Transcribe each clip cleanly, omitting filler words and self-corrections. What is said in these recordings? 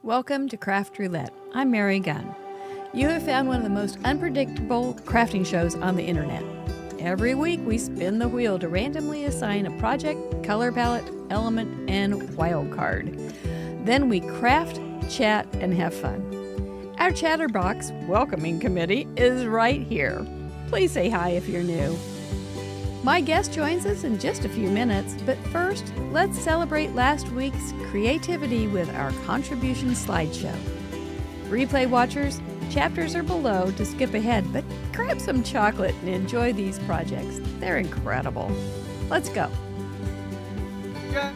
Welcome to Craft Roulette. I'm Mary Gunn. You have found one of the most unpredictable crafting shows on the internet. Every week we spin the wheel to randomly assign a project, color palette, element, and wild card. Then we craft, chat, and have fun. Our Chatterbox welcoming committee is right here. Please say hi if you're new. My guest joins us in just a few minutes, but first, let's celebrate last week's creativity with our contribution slideshow. Replay watchers, chapters are below to skip ahead, but grab some chocolate and enjoy these projects. They're incredible. Let's go. Yeah.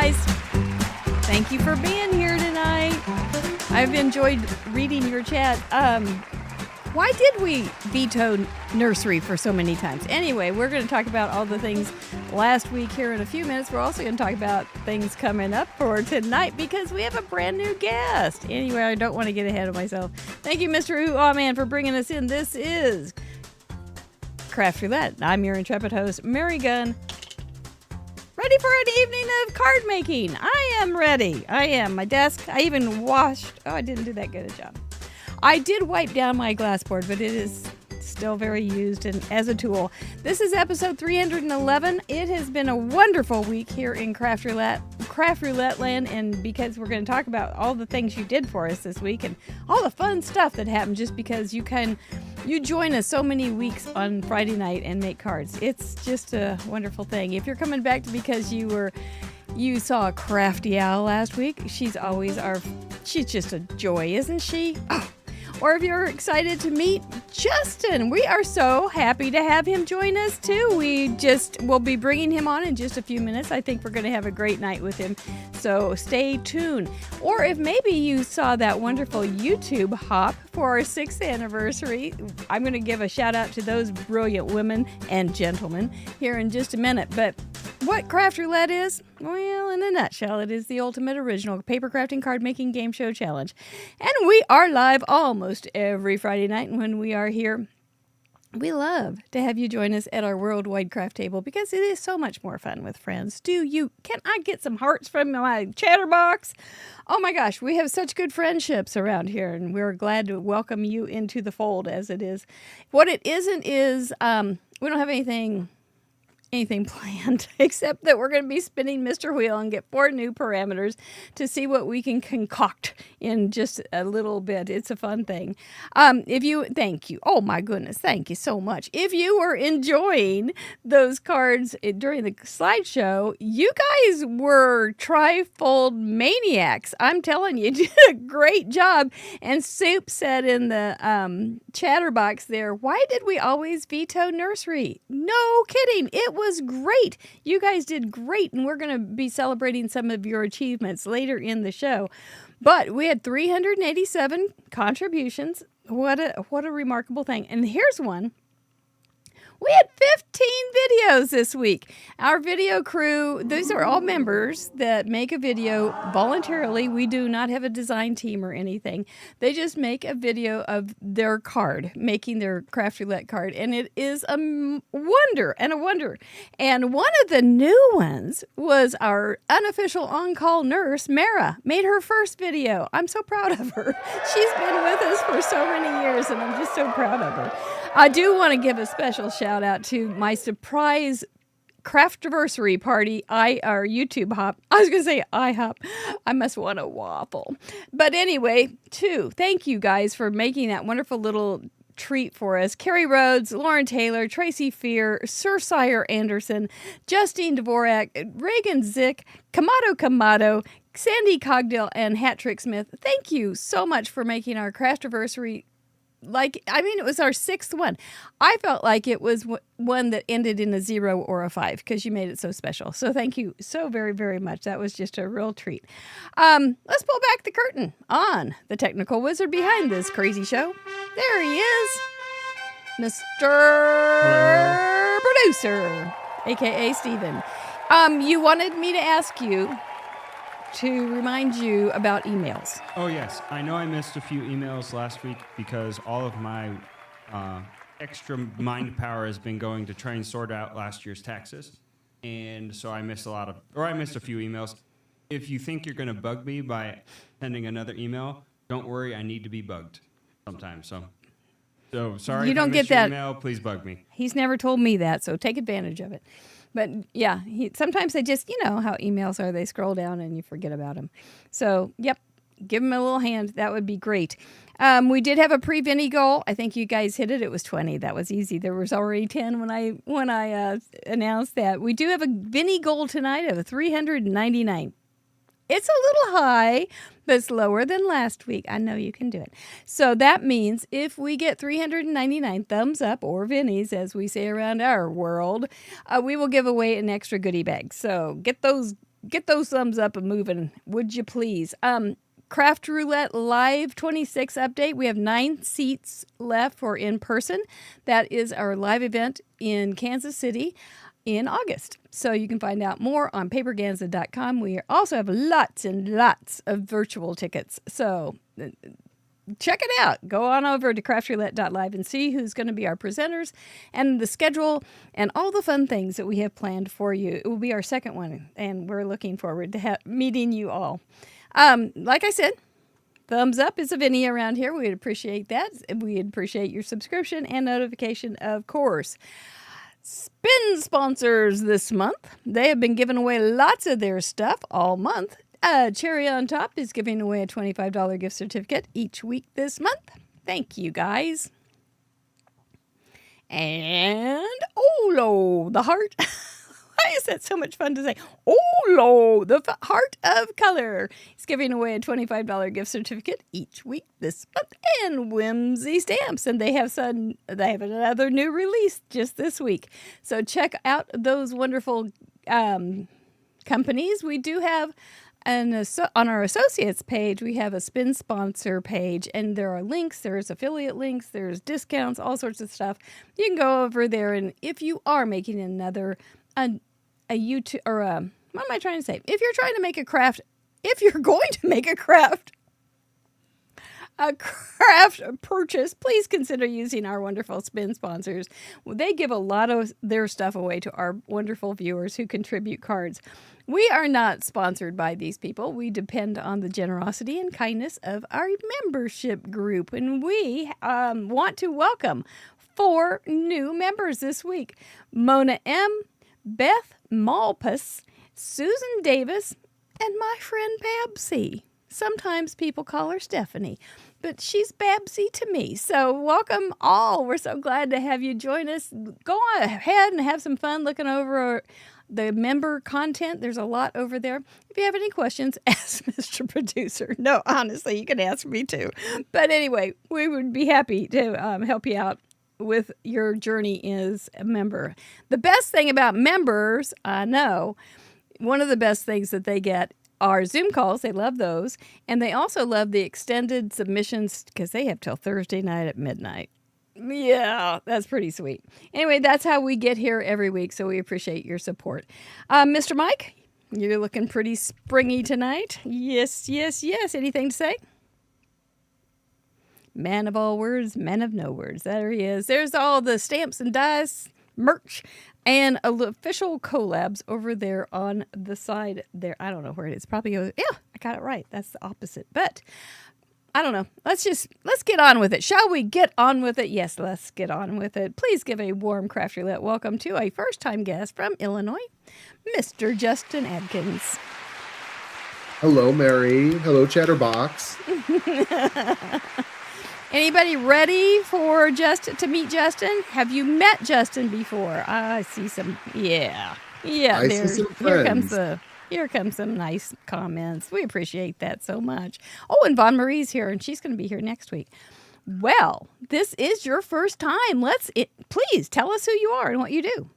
guys. Thank you for being here tonight. I've enjoyed reading your chat. Why did we veto nursery for so many times? Anyway, we're going to talk about all the things last week here in a few minutes. We're also going to talk about things coming up for tonight because we have a brand new guest. Anyway, I don't want to get ahead of myself. Thank you, Mr. Ooh Man, for bringing us in. This is Craft Roulette. I'm your intrepid host, Mary Gunn. Ready for an evening of card making. I am ready. I am. My desk, I even washed. Oh, I didn't do that good a job. I did wipe down my glassboard, but it is still very used and as a tool. This is episode 311. It has been a wonderful week here in Craft Roulette land, and because we're going to talk about all the things you did for us this week and all the fun stuff that happened just because you join us so many weeks on Friday night and make cards. It's just a wonderful thing. If you're coming back because you saw a Crafty Owl last week, she's just a joy, isn't she? Oh. Or if you're excited to meet Justin, we are so happy to have him join us too. We'll be bringing him on in just a few minutes. I think we're going to have a great night with him. So stay tuned. Or if maybe you saw that wonderful YouTube hop for our 6th anniversary, I'm going to give a shout out to those brilliant women and gentlemen here in just a minute. But what Craft Roulette is? Well, in a nutshell, it is the ultimate original paper crafting card making game show challenge. And we are live almost every Friday night. And when we are here, we love to have you join us at our worldwide craft table because it is so much more fun with friends. Can I get some hearts from my chatterbox? Oh my gosh, we have such good friendships around here, and we're glad to welcome you into the fold as it is. What it isn't is we don't have anything planned except that we're going to be spinning Mr. Wheel and get 4 new parameters to see what we can concoct in just a little bit. It's a fun thing. Thank you. Oh my goodness. Thank you so much. If you were enjoying those cards during the slideshow, you guys were trifold maniacs. I'm telling you, you did a great job. And Soup said in the chatterbox there, why did we always veto nursery? No kidding. It was great. You guys did great, and we're going to be celebrating some of your achievements later in the show. But we had 387 contributions. What a remarkable thing. And here's one. We had 15 videos this week. Our video crew, these are all members that make a video voluntarily. We do not have a design team or anything. They just make a video of their card, making their Craft Roulette card. And it is a wonder and a wonder. And one of the new ones was our unofficial on-call nurse, Mara, made her first video. I'm so proud of her. She's been with us for so many years, and I'm just so proud of her. I do want to give a special shout out to my surprise Craftiversary party, our YouTube hop. I was going to say IHOP. I must want a waffle. But anyway, thank you guys for making that wonderful little treat for us. Carrie Rhodes, Lauren Taylor, Tracy Fear, Sir Sire Anderson, Justine Dvorak, Reagan Zick, Kamato, Sandy Cogdill, and Hat Trick Smith. Thank you so much for making our Craftiversary. It was our 6th one. I felt like it was one that ended in a 0 or a 5 because you made it so special. So thank you so very, very much. That was just a real treat. Let's pull back the curtain on the technical wizard behind this crazy show. There he is, Mr. Producer, a.k.a. Steven. You wanted me to ask you to remind you about emails. Oh, yes. I know I missed a few emails last week because all of my extra mind power has been going to try and sort out last year's taxes. And so I missed a few emails. If you think you're going to bug me by sending another email, don't worry. I need to be bugged sometimes. So sorry. You don't if I missed get your that. email, please bug me. He's never told me that, so take advantage of it. But yeah, sometimes they just, how emails are, they scroll down and you forget about them. So, yep, give him a little hand. That would be great. We did have a pre-Vinny goal. I think you guys hit it. It was 20. That was easy. There was already 10 when I announced that. We do have a Vinny goal tonight of 399. It's a little high, but it's lower than last week. I know you can do it. So that means if we get 399 thumbs up, or Vinnies, as we say around our world, we will give away an extra goodie bag. So get those get those thumbs up and moving, would you please? Craft Roulette Live 26 update. We have 9 seats left for in person. That is our live event in Kansas City in August. So you can find out more on paperganza.com. We also have lots and lots of virtual tickets. So check it out. Go on over to craftroulette.live and see who's going to be our presenters and the schedule and all the fun things that we have planned for you. It will be our second one, and we're looking forward to meeting you all. Like I said, thumbs up is of any around here. We'd appreciate that. We'd appreciate your subscription and notification, of course. Spin sponsors this month. They have been giving away lots of their stuff all month. Cherry on Top is giving away a $25 gift certificate each week this month. Thank you, guys. And Olo, the heart. Why is that so much fun to say? Olo, the heart of color. He's giving away a $25 gift certificate each week this month. And Whimsy Stamps, and they have another new release just this week. So check out those wonderful companies. We do have on our associates page, we have a spin sponsor page, and there are links. There's affiliate links. There's discounts, all sorts of stuff. You can go over there, and if you are making another a YouTube or what am I trying to say? If you're trying to make a craft, if you're going to make a craft purchase, please consider using our wonderful spin sponsors. They give a lot of their stuff away to our wonderful viewers who contribute cards. We are not sponsored by these people. We depend on the generosity and kindness of our membership group, and we want to welcome 4 new members this week. Mona M., Beth Malpas, Susan Davis, and my friend Babsy. Sometimes people call her Stephanie, but she's Babsy to me. So welcome all. We're so glad to have you join us. Go on ahead and have some fun looking over the member content. There's a lot over there. If you have any questions, ask Mr. Producer. No, honestly, you can ask me too. But anyway, we would be happy to help you out with your journey as a member. The best thing about members, I know, one of the best things that they get are Zoom calls. They love those. And they also love the extended submissions because they have till Thursday night at midnight. Yeah, that's pretty sweet. Anyway, that's how we get here every week, so we appreciate your support. Mr. Mike, you're looking pretty springy tonight. Yes, yes, yes. Anything to say? Man of all words, man of no words. There he is. There's all the stamps and dice, merch, and official collabs over there on the side there. I don't know where it is. Probably over. Yeah, I got it right. That's the opposite. But I don't know. Let's get on with it. Shall we get on with it? Yes, let's get on with it. Please give a warm Craft Roulette welcome to a first-time guest from Illinois, Mr. Justin Adkins. Hello, Mary. Hello, Chatterbox. Anybody ready for to meet Justin? Have you met Justin before? I see some. Yeah. I see some friends. Here comes some nice comments. We appreciate that so much. Oh, and Von Marie's here, and she's going to be here next week. Well, this is your first time. Please tell us who you are and what you do.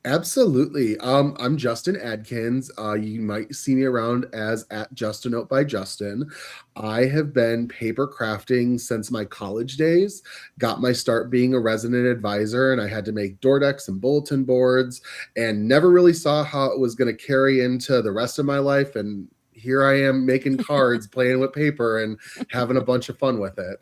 Absolutely. I'm Justin Adkins. You might see me around as at Justin Out by Justin. I have been paper crafting since my college days. Got my start being a resident advisor, and I had to make door decks and bulletin boards, and never really saw how it was going to carry into the rest of my life. And here I am making cards, playing with paper, and having a bunch of fun with it.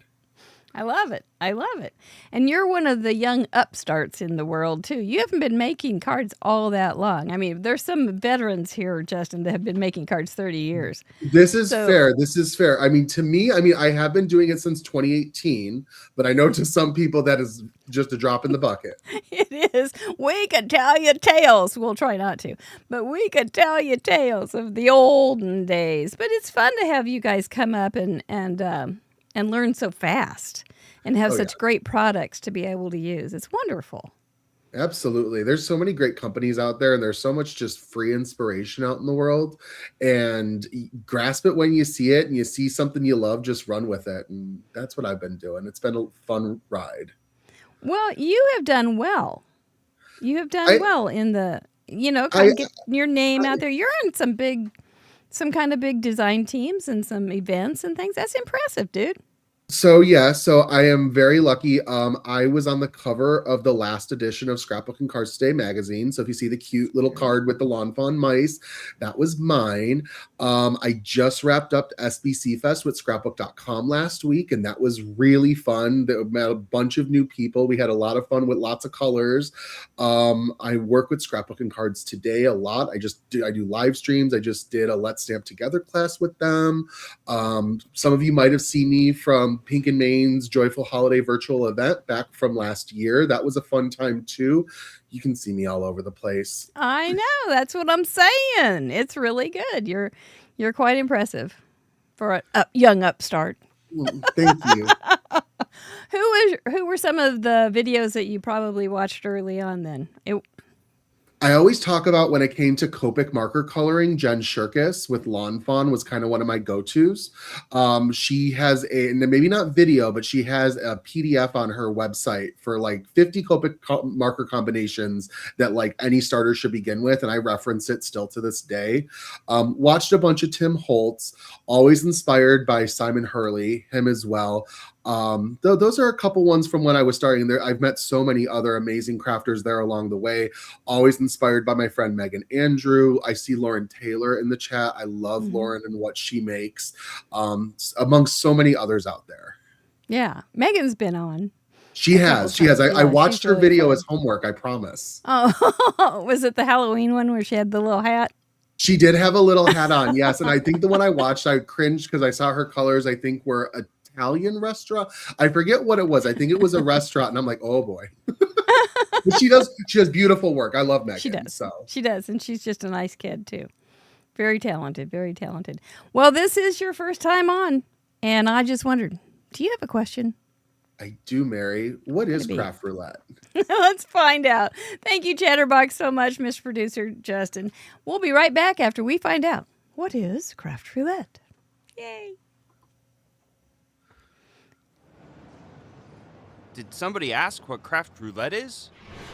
I love it. I love it. And you're one of the young upstarts in the world, too. You haven't been making cards all that long. I mean, there's some veterans here, Justin, that have been making cards 30 years. This is fair. This is fair. I mean, to me, I have been doing it since 2018, but I know to some people that is just a drop in the bucket. It is. We could tell you tales. We'll try not to, but we could tell you tales of the olden days. But it's fun to have you guys come up and learn so fast and have such great products to be able to use. It's wonderful. Absolutely. There's so many great companies out there, and there's so much just free inspiration out in the world. And grasp it when you see it, and you see something you love, just run with it. And that's what I've been doing. It's been a fun ride. Well, you have done well. You have done well in kind of get your name out there. You're in some kind of big design teams and some events and things. That's impressive, dude. So I am very lucky. I was on the cover of the last edition of Scrapbook and Cards Today magazine. So if you see the cute little card with the Lawn Fawn mice, that was mine. I just wrapped up SBC Fest with scrapbook.com last week, and that was really fun. They met a bunch of new people. We had a lot of fun with lots of colors. I work with Scrapbook and Cards Today a lot. I do live streams. I just did a Let's Stamp Together class with them. Some of you might have seen me from Pink and Main's Joyful Holiday virtual event back from last year. That was a fun time too. You can see me all over the place. I know. That's what I'm saying. It's really good. You're quite impressive for a young upstart. Thank you. Who were some of the videos that you probably watched early on then? I always talk about when it came to Copic marker coloring, Jen Shirkus with Lawn Fawn was kind of one of my go-tos. She has maybe not video, but she has a PDF on her website for like 50 Copic marker combinations that like any starter should begin with. And I reference it still to this day. Watched a bunch of Tim Holtz, always inspired by Simon Hurley, him as well. Those are a couple ones from when I was starting there. I've met so many other amazing crafters there along the way, always inspired by my friend Megan Andrew. I see Lauren Taylor in the chat. I love Lauren and what she makes, amongst so many others out there. Yeah. Megan's been on. She has. I watched her video as homework, I promise. Oh, was it the Halloween one where she had the little hat? She did have a little hat on, yes. And I think the one I watched, I cringed because I saw her colors, I think were Italian restaurant. I forget what it was. I think it was a restaurant, and I'm like, oh boy. But she does beautiful work. I love Megan. She does, and she's just a nice kid too. Very talented, very talented. Well, this is your first time on, and I just wondered, do you have a question? I do, Mary. What is Craft Roulette? Let's find out. Thank you, Chatterbox, so much, Mr. Producer Justin. We'll be right back after we find out what is Craft Roulette. Yay. Did somebody ask what Craft Roulette is?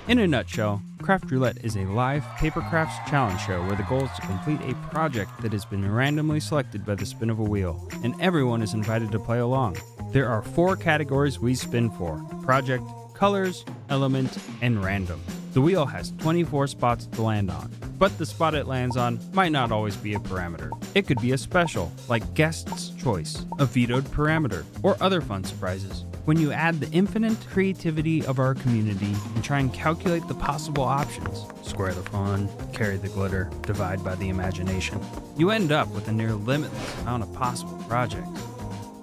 In a nutshell, Craft Roulette is a live paper crafts challenge show where the goal is to complete a project that has been randomly selected by the spin of a wheel, and everyone is invited to play along. There are 4 categories we spin for: project, colors, element, and random. The wheel has 24 spots to land on, but the spot it lands on might not always be a parameter. It could be a special, like guest's choice, a vetoed parameter, or other fun surprises. When you add the infinite creativity of our community and try and calculate the possible options, square the fun, carry the glitter, divide by the imagination, you end up with a near limitless amount of possible projects.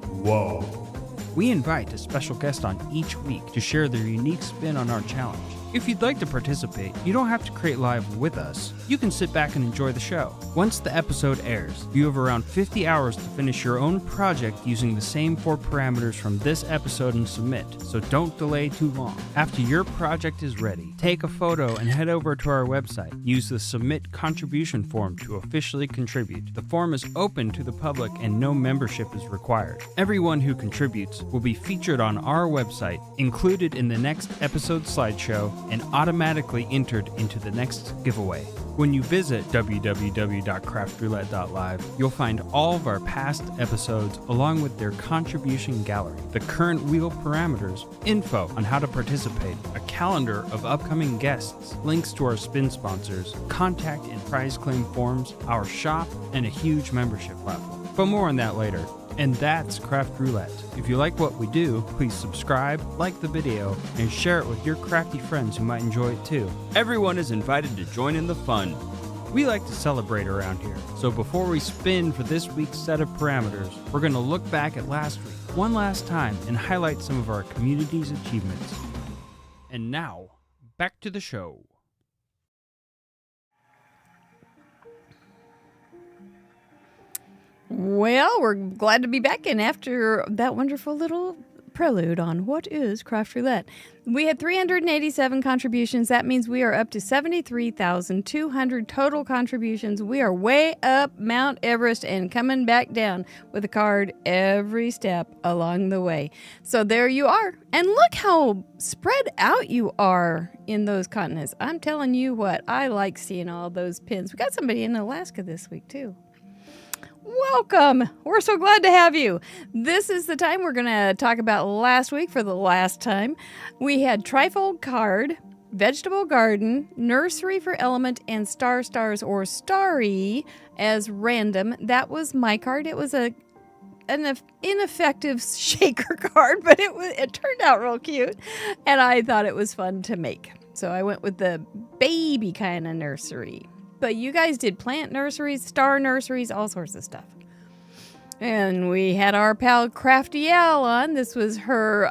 Whoa. We invite a special guest on each week to share their unique spin on our challenge. If you'd like to participate, you don't have to create live with us. You can sit back and enjoy the show. Once the episode airs, you have around 50 hours to finish your own project using the same 4 parameters from this episode and submit, so don't delay too long. After your project is ready, take a photo and head over to our website. Use the Submit Contribution form to officially contribute. The form is open to the public and no membership is required. Everyone who contributes will be featured on our website, included in the next episode slideshow, and automatically entered into the next giveaway. When you visit www.craftroulette.live, you'll find all of our past episodes along with their contribution gallery, the current wheel parameters, info on how to participate, a calendar of upcoming guests, links to our spin sponsors, contact and prize claim forms, our shop, and a huge membership platform. But more on that later. And that's Craft Roulette. If you like what we do, please subscribe, like the video, and share it with your crafty friends who might enjoy it too. Everyone is invited to join in the fun. We like to celebrate around here, so before we spin for this week's set of parameters, we're going to look back at last week one last time and highlight some of our community's achievements. And now, back to the show. Well, we're glad to be back, and after that wonderful little prelude on what is Craft Roulette. We had 387 contributions. That means we are up to 73,200 total contributions. We are way up Mount Everest and coming back down with a card every step along the way. So there you are. And look how spread out you are in those continents. I'm telling you what, I like seeing all those pins. We got somebody in Alaska this week too. Welcome. We're so glad to have you. This is the time we're going to talk about last week for the last time. We had Trifold Card, Vegetable Garden, Nursery for Element, and Stars or Starry as random. That was my card. It was an ineffective shaker card, but it turned out real cute, and I thought it was fun to make. So I went with the baby kind of nursery. But you guys did plant nurseries, star nurseries, all sorts of stuff. And we had our pal Crafty Al on. This was her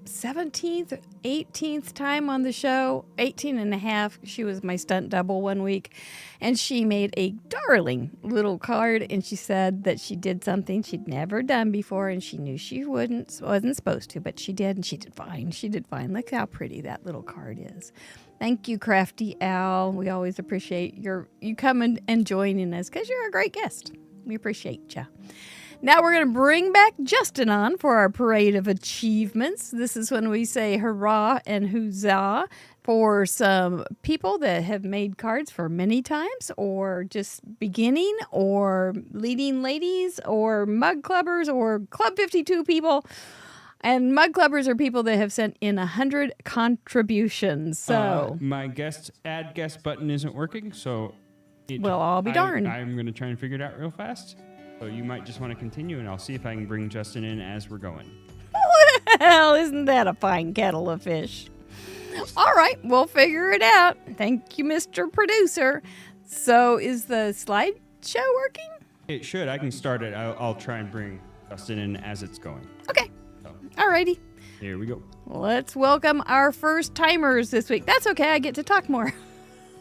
17th, 18th time on the show, 18 and a half. She was my stunt double one week. And she made a darling little card. And she said that she did something she'd never done before. And she knew she wasn't supposed to, but she did. And she did fine. She did fine. Look how pretty that little card is. Thank you, Crafty Al. We always appreciate you coming and joining us because you're a great guest. We appreciate you. Now we're going to bring back Justin on for our parade of achievements. This is when we say hurrah and huzzah for some people that have made cards for many times or just beginning or leading ladies or mug clubbers or Club 52 people. And mug clubbers are people that have sent in 100 contributions. So my add guest button isn't working, so well, I'll be darned. I'm going to try and figure it out real fast. So you might just want to continue, and I'll see if I can bring Justin in as we're going. Well, isn't that a fine kettle of fish? All right, we'll figure it out. Thank you, Mr. Producer. So is the slideshow working? It should. I can start it. I'll try and bring Justin in as it's going. Okay. Alrighty. Here we go. Let's welcome our first timers this week. That's okay, I get to talk more.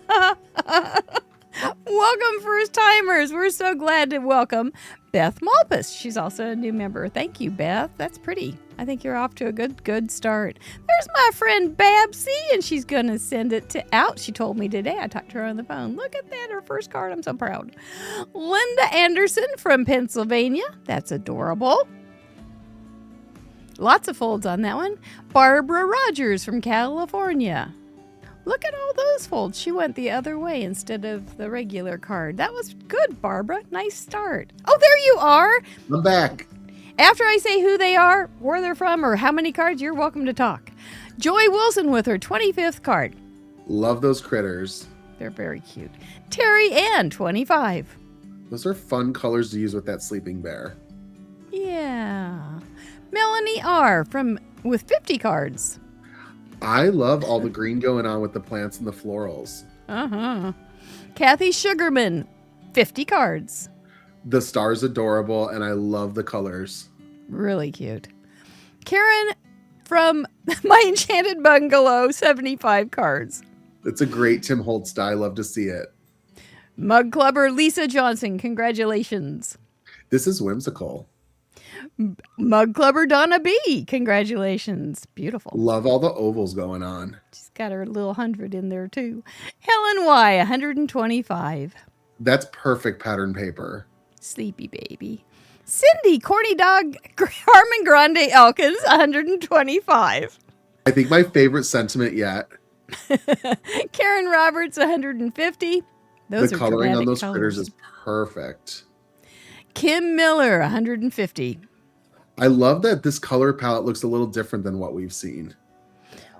Welcome, first timers. We're so glad to welcome Beth Malpas. She's also a new member. Thank you, Beth. That's pretty. I think you're off to a good start. There's my friend Babsy, and she's going to send it out. She told me today. I talked to her on the phone. Look at that, her first card. I'm so proud. Linda Anderson from Pennsylvania. That's adorable. Lots of folds on that one. Barbara Rogers from California. Look at all those folds. She went the other way instead of the regular card. That was good, Barbara. Nice start. Oh, there you are. I'm back. After I say who they are, where they're from, or how many cards, you're welcome to talk. Joy Wilson with her 25th card. Love those critters. They're very cute. Terry Ann, 25. Those are fun colors to use with that sleeping bear. Yeah. Melanie R. with 50 cards. I love all the green going on with the plants and the florals. Uh-huh. Kathy Sugarman, 50 cards. The star's adorable, and I love the colors. Really cute. Karen from My Enchanted Bungalow, 75 cards. It's a great Tim Holtz die. Love to see it. Mug Clubber Lisa Johnson, congratulations. This is whimsical. Mug Clubber Donna B, congratulations. Beautiful. Love all the ovals going on. She's got her little 100 in there too. Helen Y, 125. That's perfect pattern paper. Sleepy baby. Cindy, Corny Dog, Carmen Grande Elkins, 125. I think my favorite sentiment yet. Karen Roberts, 150. Those the are coloring on those colors. critters is perfect. Kim Miller, 150. I love that this color palette looks a little different than what we've seen.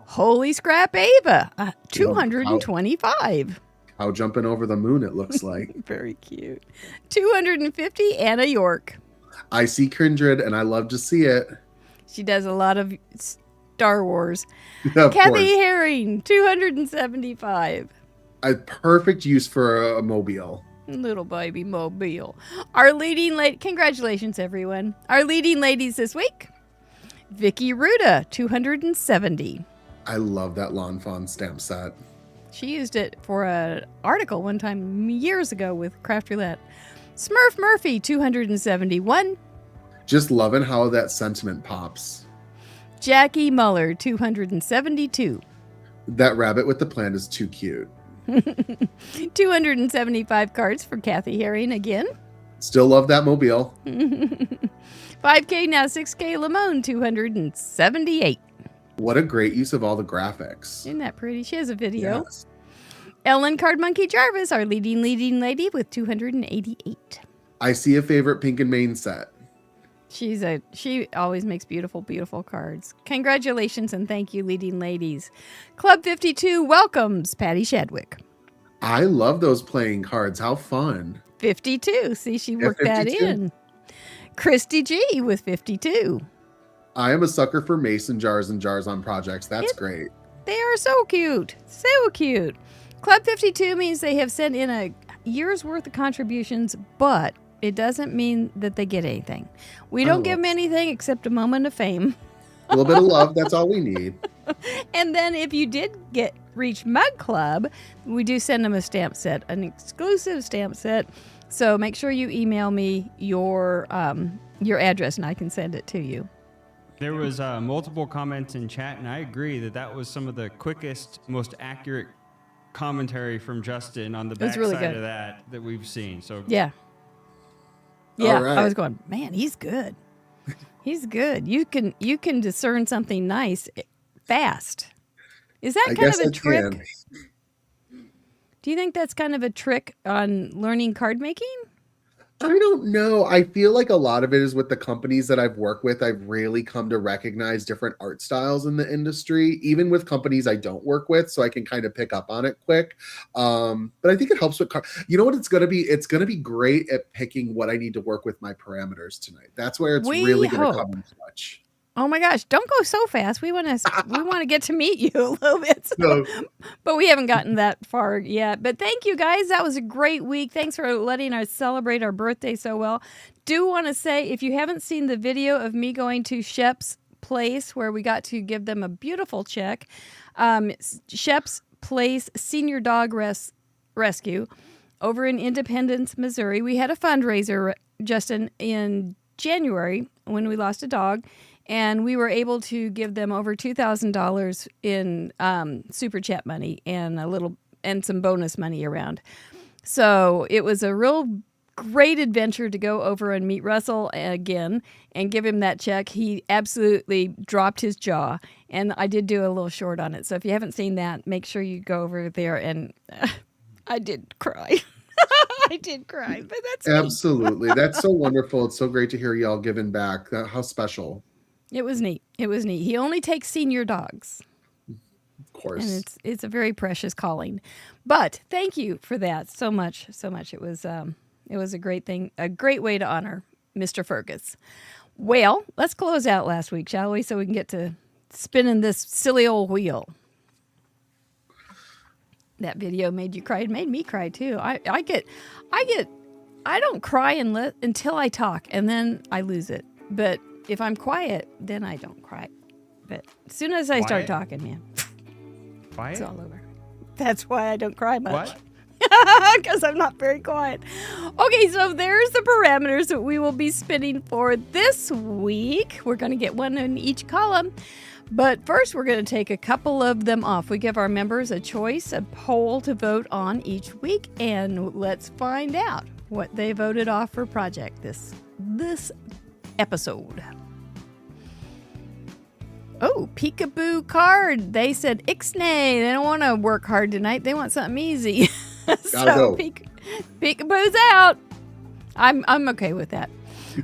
Holy Scrap Ava, 225. How jumping over the moon it looks like. Very cute. 250, Anna York. I see Kindred, and I love to see it. She does a lot of Star Wars. Of Kathy course. Herring, 275. A perfect use for a mobile. Little baby mobile. Our leading lady, congratulations everyone. Our leading ladies this week, Vicky Ruda, 270. I love that Lawn Fawn stamp set. She used it for an article one time years ago with Craft Roulette. Smurf Murphy, 271. Just loving how that sentiment pops. Jackie Muller, 272. That rabbit with the plant is too cute. 275 cards for Kathy Herring again. Still love that mobile. 5K, now 6K, Lamone, 278. What a great use of all the graphics. Isn't that pretty? She has a video. Yes. Ellen Card Monkey Jarvis, our leading lady with 288. I see a favorite pink and main set. She always makes beautiful cards. Congratulations and thank you, leading ladies. Club 52 welcomes Patty Shadwick. I love those playing cards. How fun. 52. See, she worked that 52. in. Christy G with 52. I am a sucker for mason jars and jars on projects. That's great. They are so cute. So cute. Club 52 means they have sent in a year's worth of contributions, but it doesn't mean that they get anything. We don't give them anything except a moment of fame. A little bit of love. That's all we need. And then if you did reach Mug Club, we do send them a stamp set, an exclusive stamp set. So make sure you email me your address and I can send it to you. There was multiple comments in chat, and I agree that was some of the quickest, most accurate commentary from Justin on the backside really good. of that we've seen. So Yeah. All right. I was going, man, he's good. He's good. You can discern something nice fast. Is that kind of a trick? Do you think that's kind of a trick on learning card making? I don't know. I feel like a lot of it is with the companies that I've worked with. I've really come to recognize different art styles in the industry, even with companies I don't work with, so I can kind of pick up on it quick. But I think it helps with you know what it's going to be? It's going to be great at picking what I need to work with my parameters tonight. That's where it's really going to come in clutch. Oh my gosh, don't go so fast. We want to get to meet you a little bit. But we haven't gotten that far yet. But thank you guys. That was a great week. Thanks for letting us celebrate our birthday so well. Do want to say, if you haven't seen the video of me going to Shep's Place where we got to give them a beautiful check, Shep's Place Senior Dog Rescue over in Independence, Missouri. We had a fundraiser, Justin, in January when we lost a dog. And we were able to give them over $2,000 in super chat money and some bonus money around. So it was a real great adventure to go over and meet Russell again and give him that check. He absolutely dropped his jaw, and I did do a little short on it. So if you haven't seen that, make sure you go over there. And I did cry. I did cry, but that's absolutely. That's so wonderful. It's so great to hear y'all giving back. How special. It was neat. He only takes senior dogs. Of course. And it's a very precious calling. But thank you for that so much. It was a great thing, a great way to honor Mr. Fergus. Well, let's close out last week, shall we? So we can get to spinning this silly old wheel. That video made you cry. It made me cry too. I don't cry until I talk, and then I lose it. But if I'm quiet, then I don't cry. But as soon as I start talking, man, Quiet? it's all over. That's why I don't cry much. What? Because I'm not very quiet. Okay, so there's the parameters that we will be spinning for this week. We're going to get one in each column. But first, we're going to take a couple of them off. We give our members a choice, a poll to vote on each week. And let's find out what they voted off for project this episode. Oh, peekaboo card. They said ixnay. They don't want to work hard tonight. They want something easy. So peekaboo's out. I'm okay with that.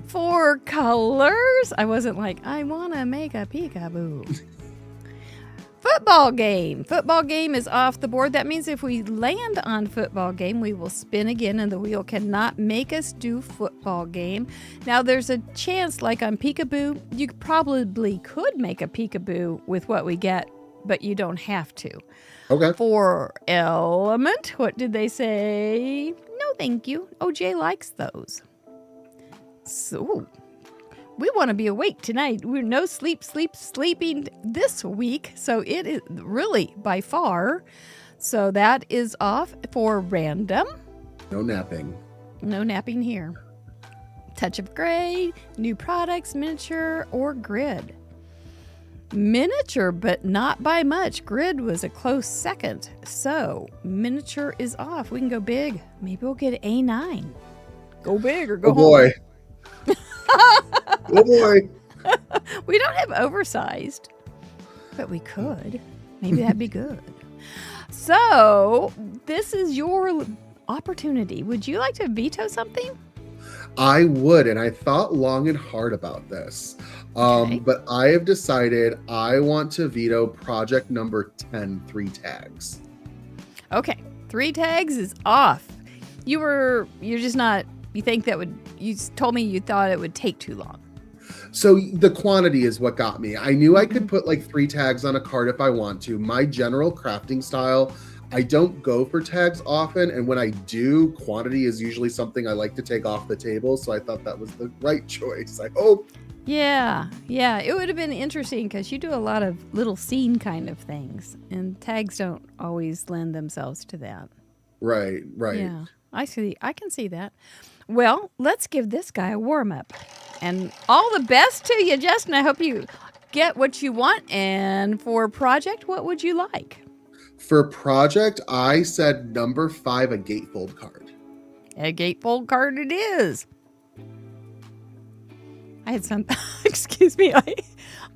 For colors, I wasn't like, I want to make a peekaboo. Football game. Football game is off the board. That means if we land on football game, we will spin again and the wheel cannot make us do football game. Now, there's a chance, like on peekaboo, you probably could make a peekaboo with what we get, but you don't have to. Okay. For element, what did they say? No, thank you. OJ likes those. So, we want to be awake tonight. We're no sleeping this week. So it is really by far. So that is off for random. No napping. No napping here. Touch of gray, new products, miniature, or grid. Miniature, but not by much. Grid was a close second. So miniature is off. We can go big. Maybe we'll get A9. Go big or go home. Oh boy. We don't have oversized, but we could. Maybe that'd be good. So this is your opportunity. Would you like to veto something? I would, and I thought long and hard about this. Okay. But I have decided I want to veto project number 10, 3 tags. Okay. 3 tags is off. You're just not, you think that would, you told me you thought it would take too long. So the quantity is what got me. I knew I could put like 3 tags on a card if I want to. My general crafting style, I don't go for tags often, and when I do, quantity is usually something I like to take off the table, so I thought that was the right choice. I hope. Yeah, it would have been interesting because you do a lot of little scene kind of things, and tags don't always lend themselves to that. Right. Yeah, I can see that. Well, let's give this guy a warm-up. And all the best to you, Justin. I hope you get what you want. And for project, what would you like? For project, I said number 5, a gatefold card. A gatefold card it is. I had some, excuse me,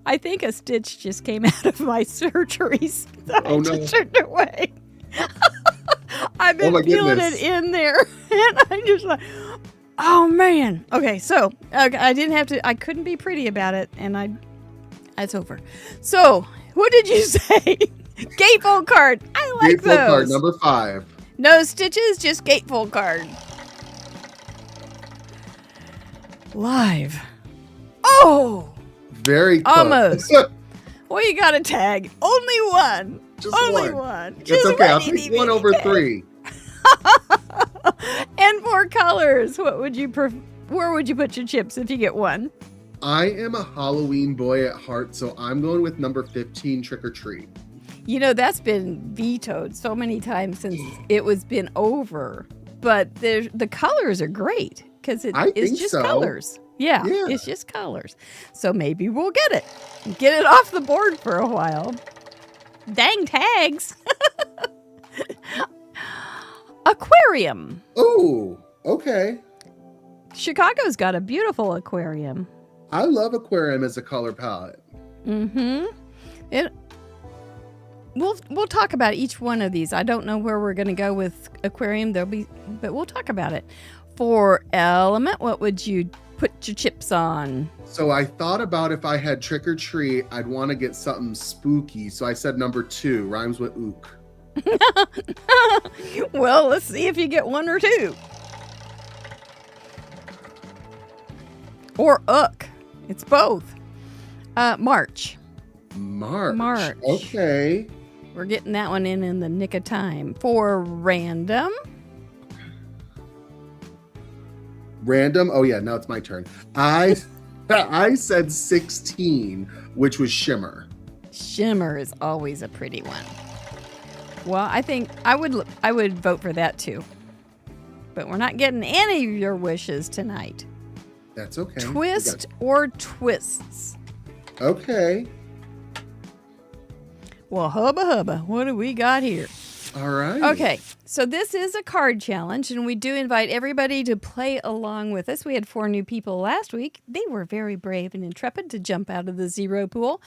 I think a stitch just came out of my surgeries. So I just turned it away. I've been feeling it in there. And I'm just like, oh man. Okay, so I couldn't be pretty about it. And it's over. So, what did you say? Gatefold card. I like Gatefold those. card, number 5. No stitches, just gatefold card. Live. Oh! Very close. Almost. Well, you got a tag. Only one. Just Only one. one. It's Just okay. I'll one take 1 over 3. And for colors, what would you where would you put your chips if you get one? I am a Halloween boy at heart, so I'm going with number 15, Trick or Treat. You know, that's been vetoed so many times since it was been over. But the colors are great because it's just colors. Yeah, it's just colors. So maybe we'll get it. Get it off the board for a while. Dang tags. Aquarium. Oh, okay. Chicago's got a beautiful aquarium. I love aquarium as a color palette. Mm-hmm. We'll talk about each one of these. I don't know where we're going to go with aquarium. But we'll talk about it. For element, what would you put your chips on? So I thought about if I had Trick or Treat, I'd want to get something spooky. So I said number 2, rhymes with ook. Well, let's see if you get 1 or 2. Or ook. It's both. March. Okay. We're getting that one in the nick of time. For random. Oh yeah, now it's my turn. I said 16, which was shimmer. Shimmer is always a pretty one. Well, I think I would vote for that too. But we're not getting any of your wishes tonight. That's okay. Twist or twists? Okay. Well, hubba, what do we got here? All right. Okay, so this is a card challenge, and we do invite everybody to play along with us. We had 4 new people last week. They were very brave and intrepid to jump out of the zero pool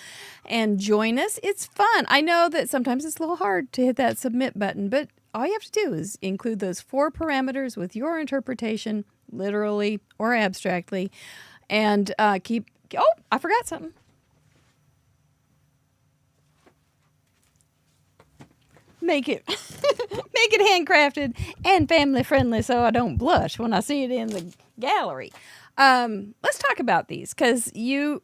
and join us. It's fun. I know that sometimes it's a little hard to hit that submit button, but all you have to do is include those 4 parameters with your interpretation, literally or abstractly, and keep... Oh, I forgot something. Make it handcrafted and family friendly so I don't blush when I see it in the gallery. Let's talk about these because you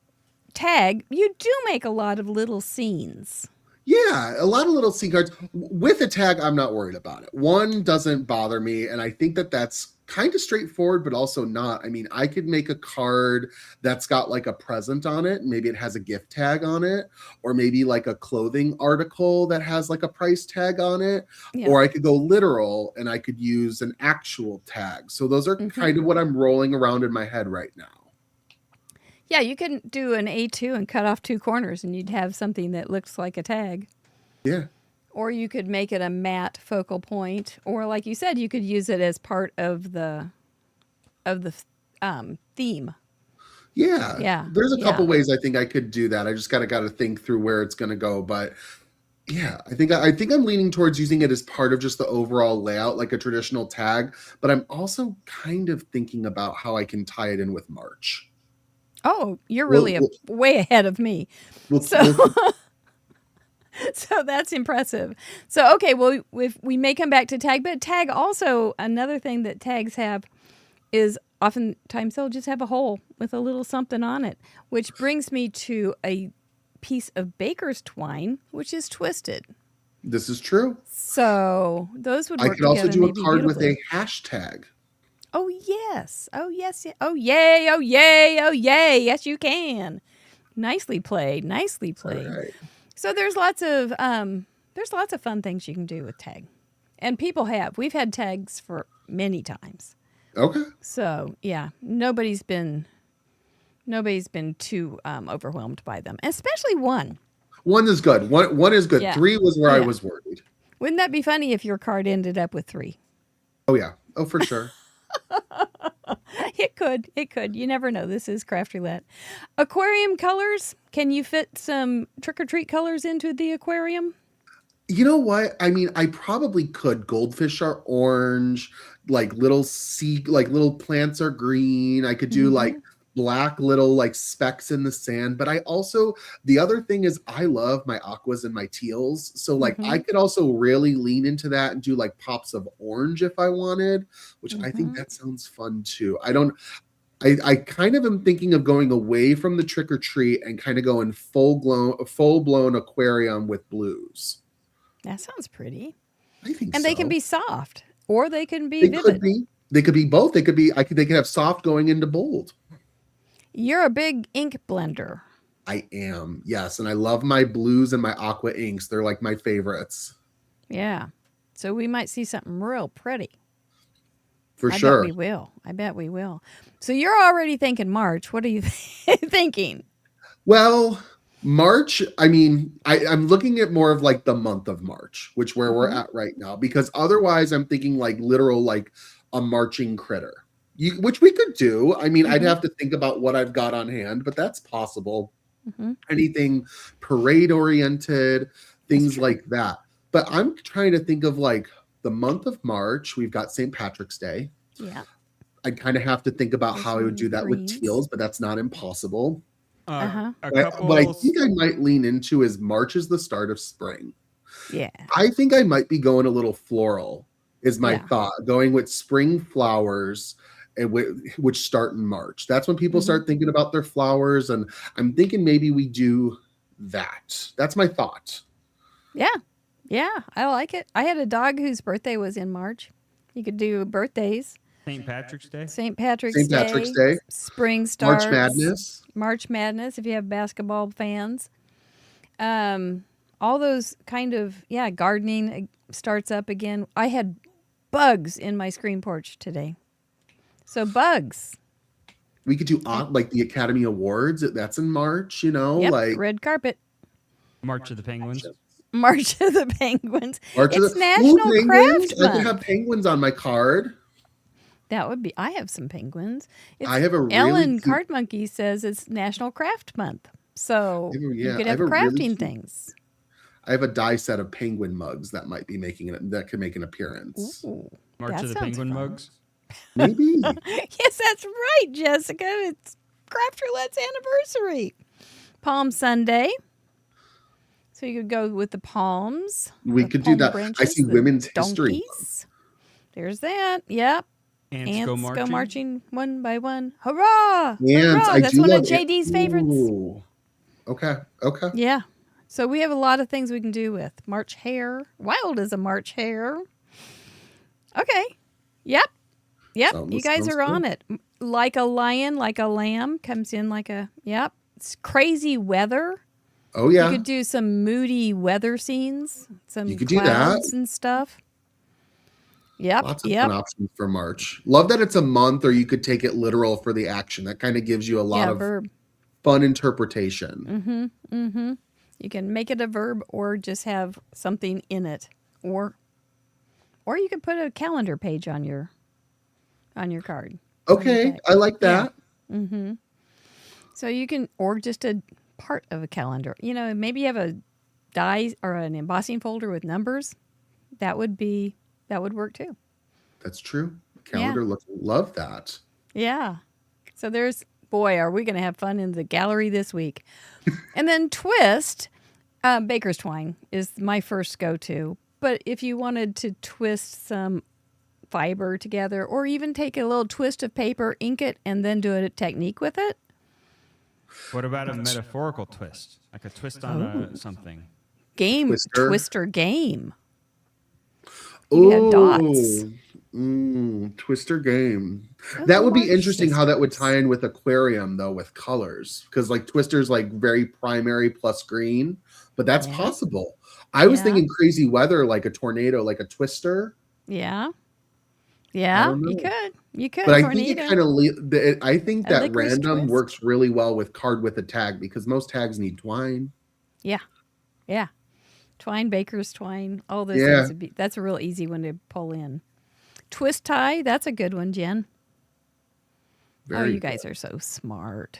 do make a lot of little scenes. Yeah, a lot of little scene cards. With a tag, I'm not worried about it. 1 doesn't bother me, and I think that that's kind of straightforward, but also not. I mean, I could make a card that's got like a present on it. Maybe it has a gift tag on it, or maybe like a clothing article that has like a price tag on it. Yeah. Or I could go literal and I could use an actual tag. So those are kind of what I'm rolling around in my head right now. Yeah, you can do an A2 and cut off 2 corners and you'd have something that looks like a tag. Yeah. Or you could make it a matte focal point, or like you said, you could use it as part of the theme. Yeah. Yeah. There's a Yeah. couple ways I think I could do that. I just got to think through where it's going to go, but yeah, I think I'm leaning towards using it as part of just the overall layout, like a traditional tag, but I'm also kind of thinking about how I can tie it in with March. Oh, you're We'll- really we'll- way ahead of me. We'll, So so that's impressive. So, okay, well, we may come back to tag, but tag also, another thing that tags have is oftentimes they'll just have a hole with a little something on it, which brings me to a piece of baker's twine, which is twisted. this is true. So those would I work could also together do a maybe card with beautifully. a hashtag. Oh, yes. Oh, yes. Oh, yay. Oh, yay. Oh, yay. Yes, you can. Nicely played. Nicely played. All right. So there's lots of fun things you can do with tag, and we've had tags for many times. Okay. So yeah, nobody's been too overwhelmed by them, especially one. One is good. One is good. Yeah. 3 was where I Yeah. was worried. Wouldn't that be funny if your card ended up with 3? Oh yeah. Oh, for sure. It could. You never know. This is Craft Roulette. Aquarium colors. Can you fit some trick-or-treat colors into the aquarium? You know what? I mean, I probably could. Goldfish are orange, like little plants are green. I could do like black little like specks in the sand. But the other thing is I love my aquas and my teals. So like I could also really lean into that and do like pops of orange if I wanted, which I think that sounds fun too. I kind of am thinking of going away from the trick or treat and kind of going full blown aquarium with blues. That sounds pretty. I think And so. they can be soft, or they can be They vivid. could be. They could be both. They could have soft going into bold. You're a big ink blender. I am, yes, and I love my blues and my aqua inks. They're like my favorites Yeah. So we might see something real pretty. for I sure. bet we will. So you're already thinking March. What are you thinking? Well, March. I mean, I'm looking at more of like the month of March, where we're at right now, because otherwise I'm thinking like literal like a marching critter. Which we could do. I mean, I'd have to think about what I've got on hand, but that's possible. Anything parade oriented, things like that. But I'm trying to think of like the month of March. We've got St. Patrick's Day. Yeah. I'd kind of have to think about how I would do that with Greens. teals, but that's not impossible. A couple. What I think I might lean into is March is the start of spring. Yeah. I think I might be going a little floral, is my Yeah. thought, going with spring flowers, and which start in March. That's when people start thinking about their flowers, and I'm thinking maybe we do that. That's my thought. Yeah. Yeah. I like it. I had a dog whose birthday was in March. You could do birthdays. St. Patrick's Day. St. Patrick's St. Patrick's Day. Spring starts. March Madness. March Madness, if you have basketball fans. All those kind of, gardening starts up again. I had bugs in my screen porch today. So bugs. We could do like the Academy Awards. That's in March, Yep, like red carpet. March of the Penguins. March of the Penguins. March of It's the National penguins. Craft I could Month. have penguins on my card. That would be. I have some penguins. I have a really Ellen cute- Card Monkey says it's National Craft Month, so Yeah, you could I have have a really crafting cute- things. I have a die set of penguin mugs that might be that could make an appearance. Ooh, March that of the sounds Penguin fun. mugs. Maybe. Yes, that's right, Jessica. It's Craft Roulette's anniversary. Palm Sunday. So you could go with the palms. We the could do palm that. I branches, see the Women's History Month. donkeys. There's that. Yep. Ants go marching. one by one. Hurrah! Ants. Hurrah! I That's do one of love JD's favorites. Ooh. Okay. Yeah. So we have a lot of things we can do with March hare. Wild is a March hare. Okay. Yep. You guys Sounds are on good. it. Like a lion, like a lamb comes in like a, It's crazy weather. Oh yeah. You could do some moody weather scenes, some You could do that. clouds and stuff. Yep. Lots of fun options for March. Love that it's a month, or you could take it literal for the action. That kind of gives you a lot of verb. fun interpretation. You can make it a verb or just have something in it, or you could put a calendar page on your card. Okay, I like Yeah. that. So you can, or just a part of a calendar. You know, maybe you have a die or an embossing folder with numbers. That would work too. That's true. Calendar look, love that. Yeah. So boy, are we going to have fun in the gallery this week. And then twist, baker's twine is my first go-to. But if you wanted to twist some fiber together, or even take a little twist of paper, ink it, and then do a technique with it. What about a metaphorical twist? Like a twist on something? Twister game. You have dots. Twister game. Those That are would be large interesting how that would systems. tie in with aquarium though, with colors, because like Twister's like very primary plus green, but that's Yeah. possible. I was Yeah. thinking crazy weather, like a tornado, like a twister. Yeah. I Yeah, don't know. you could. But I Tornado. think it kind of I think A that licorice random twist. works really well with card with a tag, because most tags need twine. Yeah. Twine, baker's twine, all those Yeah. things would be. That's a real easy one to pull in. Twist tie, that's a good one, Jen. Very you guys are so smart.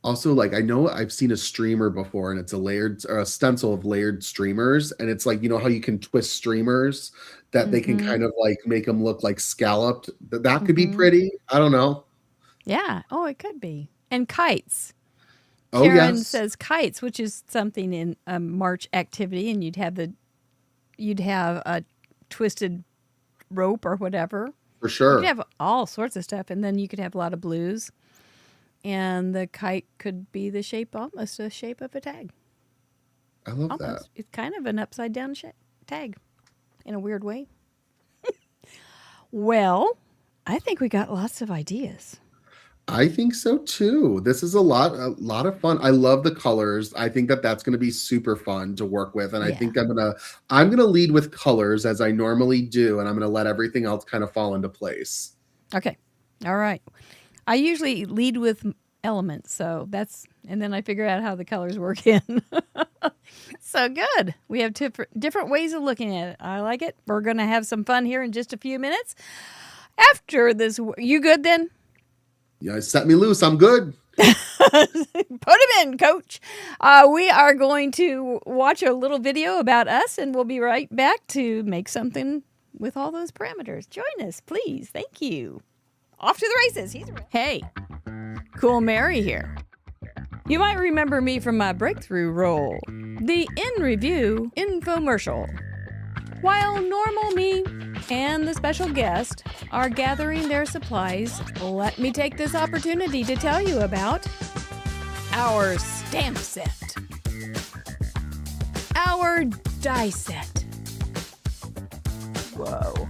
Also, like I know I've seen a streamer before, and it's a layered or a stencil of layered streamers, and it's like, you know how you can twist streamers that they can kind of like make them look like scalloped. That could be pretty. I don't know. Yeah. Oh, it could be. And kites. Oh Karen yes, says kites, which is something in a March activity, and you'd have a twisted rope or whatever. for You sure. could have all sorts of stuff, and then you could have a lot of blues. And the kite could be almost the shape of a tag. I love Almost. that. It's kind of an upside down tag in a weird way. Well, I think we got lots of ideas. I think so too. This is a lot of fun. I love the colors. I think that that's going to be super fun to work with, and I Yeah. think I'm gonna lead with colors as I normally do, and I'm gonna let everything else kind of fall into place. Okay. All right. I usually lead with elements, and then I figure out how the colors work in. So good. We have different ways of looking at it. I like it. We're going to have some fun here in just a few minutes. After this, you good then? Yeah, set me loose. I'm good. Put him in, coach. We are going to watch a little video about us, and we'll be right back to make something with all those parameters. Join us, please. Thank you. Off to the races. Hey, Cool Mary here. You might remember me from my breakthrough role, the In Review infomercial. While normal me and the special guest are gathering their supplies, let me take this opportunity to tell you about our stamp set, our die set. Whoa.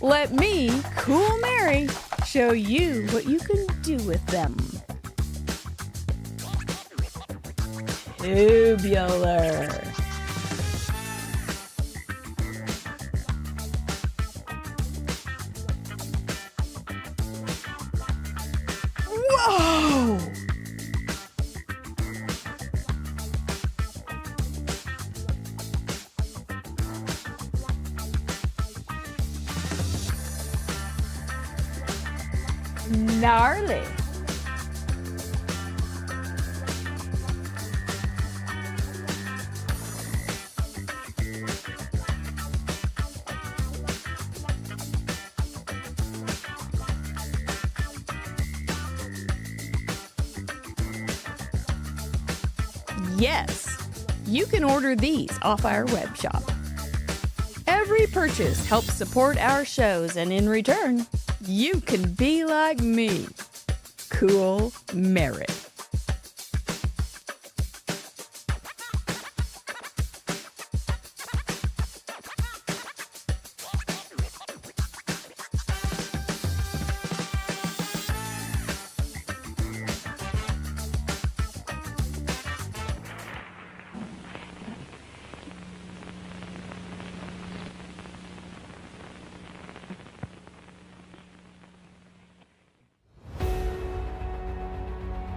Let me, Cool Mary, show you what you can do with them. Tubular. Whoa! Gnarly. Yes, you can order these off our web shop. Every purchase helps support our shows, and in return, you can be like me, Cool Mary.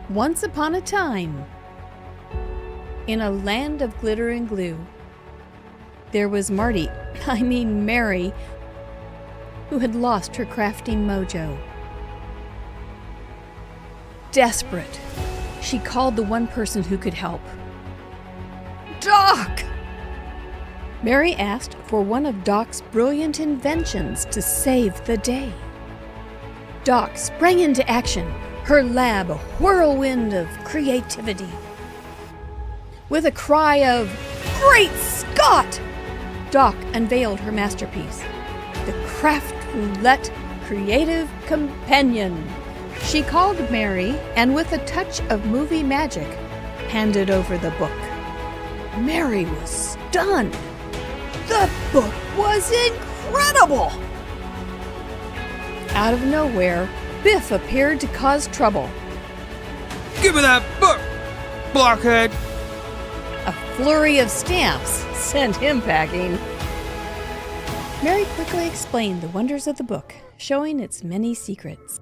Once upon a time, in a land of glitter and glue, there was Mary, who had lost her crafting mojo. Desperate, she called the one person who could help. Doc! Mary asked for one of Doc's brilliant inventions to save the day. Doc sprang into action, her lab a whirlwind of creativity. With a cry of, "Great Scott!" Doc unveiled her masterpiece, the Craft Roulette Creative Companion. She called Mary, and with a touch of movie magic, handed over the book. Mary was stunned. The book was incredible! Out of nowhere, Biff appeared to cause trouble. Give me that book, blockhead! A flurry of stamps sent him packing. Mary quickly explained the wonders of the book, showing its many secrets.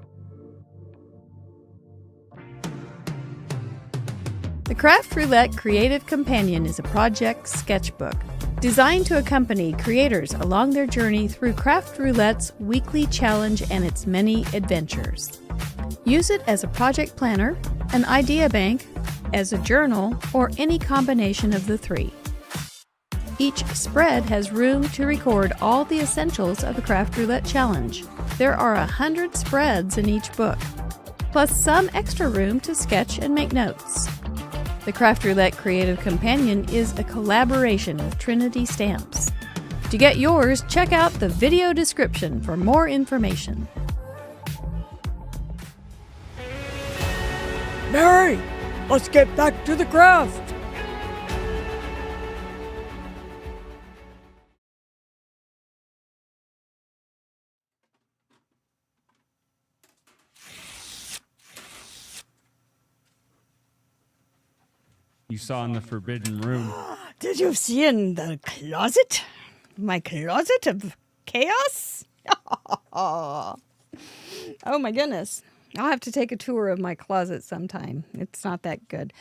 The Craft Roulette Creative Companion is a project sketchbook designed to accompany creators along their journey through Craft Roulette's weekly challenge and its many adventures. Use it as a project planner, an idea bank, as a journal, or any combination of the three. Each spread has room to record all the essentials of the Craft Roulette Challenge. There are 100 spreads in each book, plus some extra room to sketch and make notes. The Craft Roulette Creative Companion is a collaboration with Trinity Stamps. To get yours, check out the video description for more information. Mary, let's get back to the craft. You saw in the forbidden room. Did you see in the closet? My closet of chaos? Oh my goodness. I'll have to take a tour of my closet sometime. It's not that good.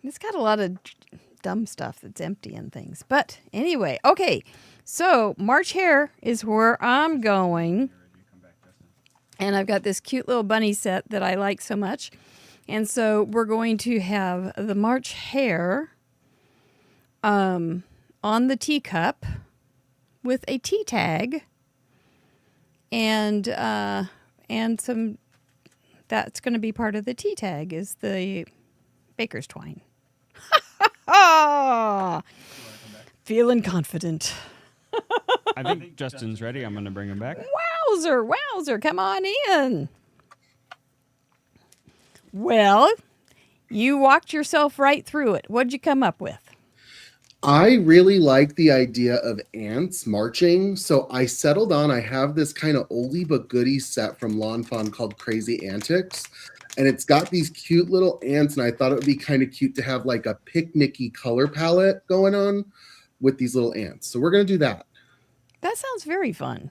It's got a lot of dumb stuff that's empty and things. But anyway, okay. So March Hare is where I'm going. And I've got this cute little bunny set that I like so much. And so we're going to have the March Hare on the teacup with a tea tag and some, that's going to be part of the tea tag is the baker's twine. Feeling confident. I think Justin's ready. I'm going to bring him back. Wowzer, come on in. Well, you walked yourself right through it. What'd you come up with? I really like the idea of ants marching. So I settled on, I have this kind of oldie but goodie set from Lawn Fawn called Crazy Antics. And it's got these cute little ants. And I thought it would be kind of cute to have like a picnicky color palette going on with these little ants. So we're going to do that. That sounds very fun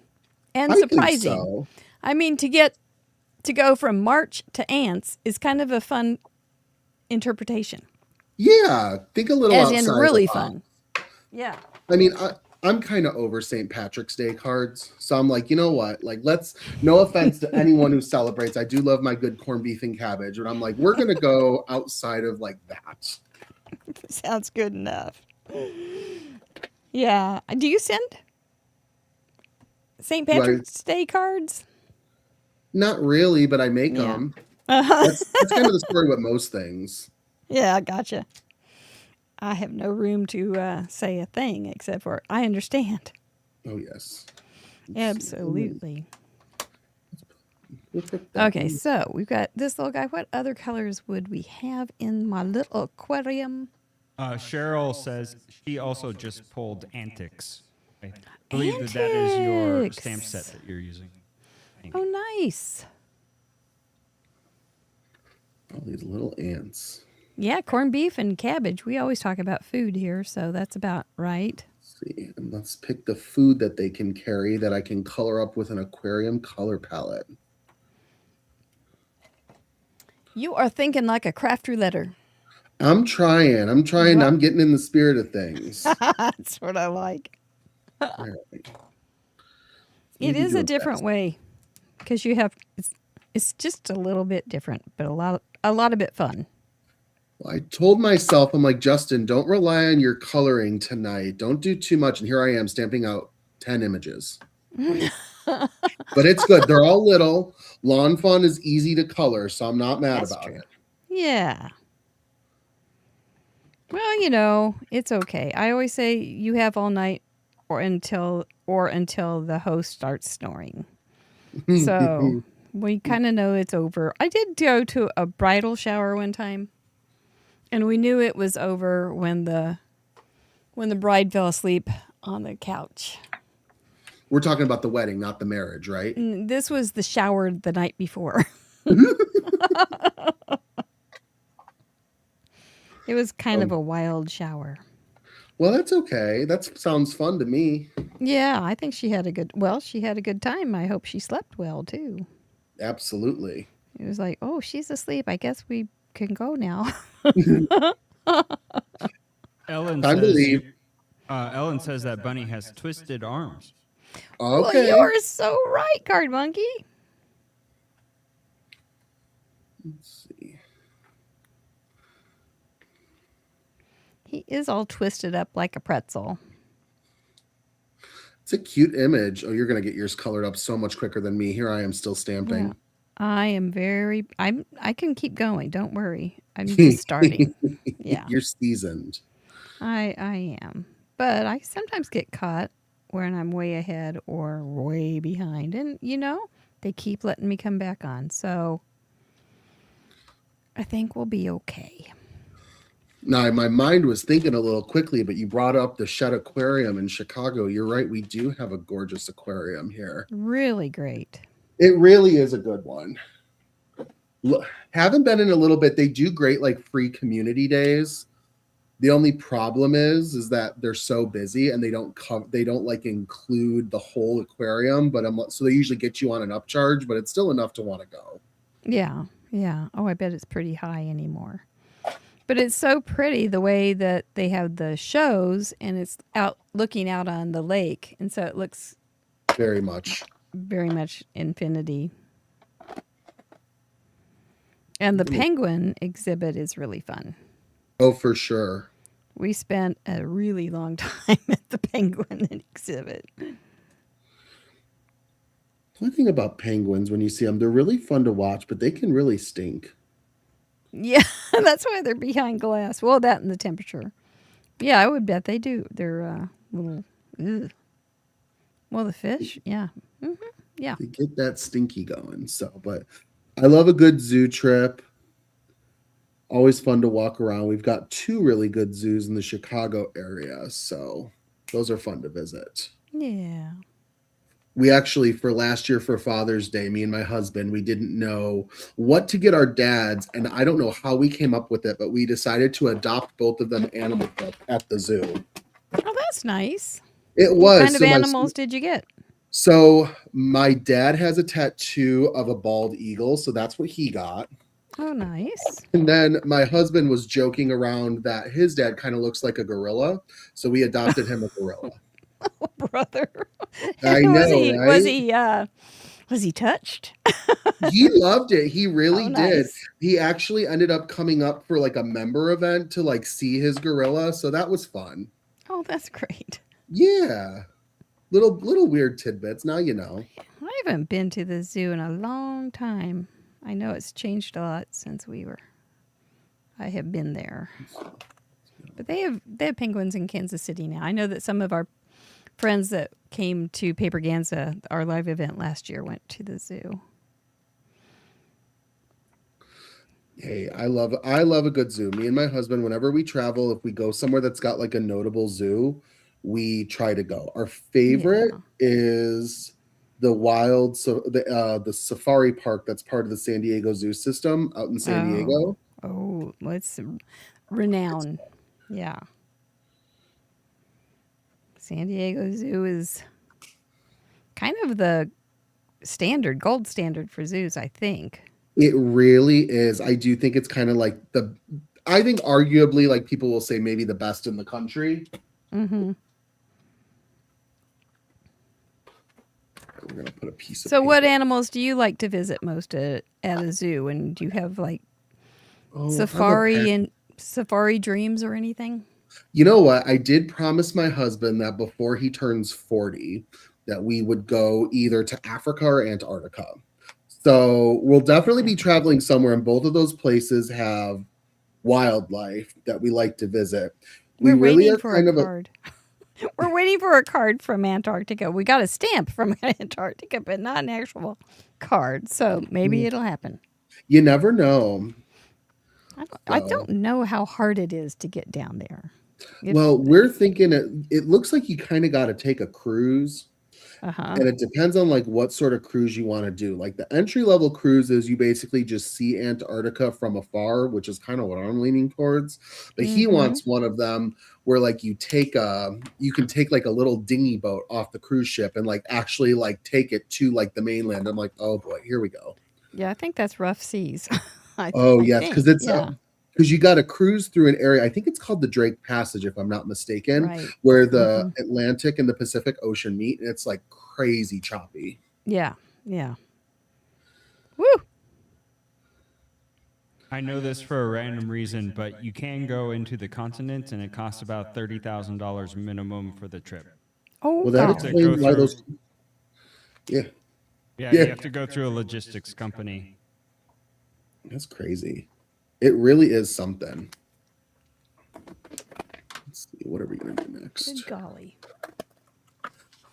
and I think surprising. so. I mean, to go from March to ants is kind of a fun interpretation. Yeah, think a little As outside in really the box. fun. Yeah. I mean, I'm kind of over St. Patrick's Day cards. So I'm like, you know what? Like, no offense to anyone who celebrates. I do love my good corned beef and cabbage. But I'm like, we're going to go outside of like that. Sounds good enough. Yeah. Do you send St. Patrick's Day cards? Not really, but I make Yeah. them. That's kind of the story with most things. Yeah, gotcha. I have no room to say a thing except for I understand. Oh, yes. Absolutely. We'll put that Okay, in. so we've got this little guy. What other colors would we have in my little aquarium? Cheryl says she also just pulled Antics. I believe that is your Antics. stamp set that you're using. Oh, nice. All these little ants. Yeah, corned beef and cabbage. We always talk about food here, so that's about right. Let's see. And let's pick the food that they can carry that I can color up with an aquarium color palette. You are thinking like a craft rouletter. I'm trying. Well- I'm getting in the spirit of things. That's what I like. All right. It Maybe is do a a different fast- way because you have it's just a little bit different, but a lot of it fun. I told myself, I'm like, Justin, don't rely on your coloring tonight. Don't do too much. And here I am stamping out 10 images. But it's good. They're all little. Lawn Fun is easy to color, so I'm not mad That's about true. it. Yeah. Well, it's okay. I always say you have all night or until the host starts snoring. So we kind of know it's over. I did go to a bridal shower one time, and we knew it was over when the bride fell asleep on the couch. We're talking about the wedding, not the marriage, right? This was the shower the night before. It was kind of a wild shower. Well, that's okay. That sounds fun to me. Yeah, I think she had a good time. I hope she slept well too. Absolutely. It was like, oh, she's asleep. I guess we can go now. Ellen Time to says leave. Ellen says that bunny has twisted arms. Okay. Well, you're so right, Card Monkey. Let's see. He is all twisted up like a pretzel. It's a cute image. Oh, you're going to get yours colored up so much quicker than me. Here I am still stamping. Yeah. I can keep going. Don't worry. I'm just starting. Yeah. You're seasoned. I am. But I sometimes get caught when I'm way ahead or way behind. And, they keep letting me come back on. So I think we'll be okay. Now, my mind was thinking a little quickly, but you brought up the Shed Aquarium in Chicago. You're right. We do have a gorgeous aquarium here. Really great. It really is a good one. Haven't been in a little bit. They do great like free community days. The only problem is that they're so busy and they don't like include the whole aquarium, but so they usually get you on an upcharge, but it's still enough to want to go. Yeah. Yeah. Oh, I bet it's pretty high anymore. But it's so pretty the way that they have the shows and it's out looking out on the lake. And so it looks Very much infinity. And the penguin exhibit is really fun. Oh, for sure. We spent a really long time at the penguin exhibit. One thing about penguins, when you see them, they're really fun to watch, but they can really stink. Yeah, that's why they're behind glass. Well, that and the temperature. Yeah, I would bet they do. They're little. Ugh. Well, the fish, yeah. Mm-hmm. Yeah. They get that stinky going. So, but I love a good zoo trip. Always fun to walk around. We've got 2 really good zoos in the Chicago area, so those are fun to visit. Yeah. We actually, for last year for Father's Day, me and my husband, we didn't know what to get our dads, and I don't know how we came up with it, but we decided to adopt both of them animal at the zoo. Oh, that's nice. It was. What kind of animals did you get? So my dad has a tattoo of a bald eagle, so that's what he got. Oh, nice. And then my husband was joking around that his dad kind of looks like a gorilla, so we adopted him a gorilla. Oh, brother. I know, right? Was he touched? He loved it. He really Oh, did. nice. He actually ended up coming up for like a member event to like see his gorilla, so that was fun. Oh, that's great. Yeah. Little weird tidbits. Now you know. I haven't been to the zoo in a long time. I know it's changed a lot since I have been there. But they have penguins in Kansas City now. I know that some of our friends that came to Paperganza, our live event last year, went to the zoo. Hey, I love a good zoo. Me and my husband, whenever we travel, if we go somewhere that's got like a notable zoo, we try to go. Our favorite is the safari park that's part of the San Diego Zoo system out in San Diego. Oh, it's renowned. Yeah. San Diego Zoo is kind of the gold standard for zoos, I think. It really is. I do think it's kind of like I think arguably, like people will say maybe the best in the country. Mm-hmm. We're gonna put a piece of So, what paper. animals do you like to visit most at a zoo? And do you have like Oh, I'm a safari pet. and safari dreams or anything? You know what? I did promise my husband that before he turns 40, that we would go either to Africa or Antarctica. So we'll definitely be traveling somewhere, and both of those places have wildlife that we like to visit. We We're really waiting are for a kind of a card. We're waiting for a card from Antarctica. We got a stamp from Antarctica, but not an actual card. So maybe it'll happen. you never know. I So, don't know how hard it is to get down there. well, we're thinking it looks like you kind of got to take a cruise. Uh-huh. And it depends on like what sort of cruise you want to do. Like the entry level cruises, you basically just see Antarctica from afar, which is kind of what I'm leaning towards. But he Mm-hmm. wants one of them where like you can take like a little dinghy boat off the cruise ship and like actually like take it to like the mainland. I'm like, oh boy, here we go. Yeah, I think that's rough seas. Oh I yes, think. because it's Yeah. because you got to cruise through an area. I think it's called the Drake Passage, if I'm not mistaken, Right. where the Mm-hmm. Atlantic and the Pacific Ocean meet, and it's like crazy choppy. Yeah. Yeah. Woo! I know this for a random reason, but you can go into the continent, and it costs about $30,000 minimum for the trip. Oh, Well, that have to golly. go explains why through. those. Yeah, Yeah, yeah, you have to go through a logistics company. that's crazy. It really is something. Let's see, what are we going to do Good next? golly.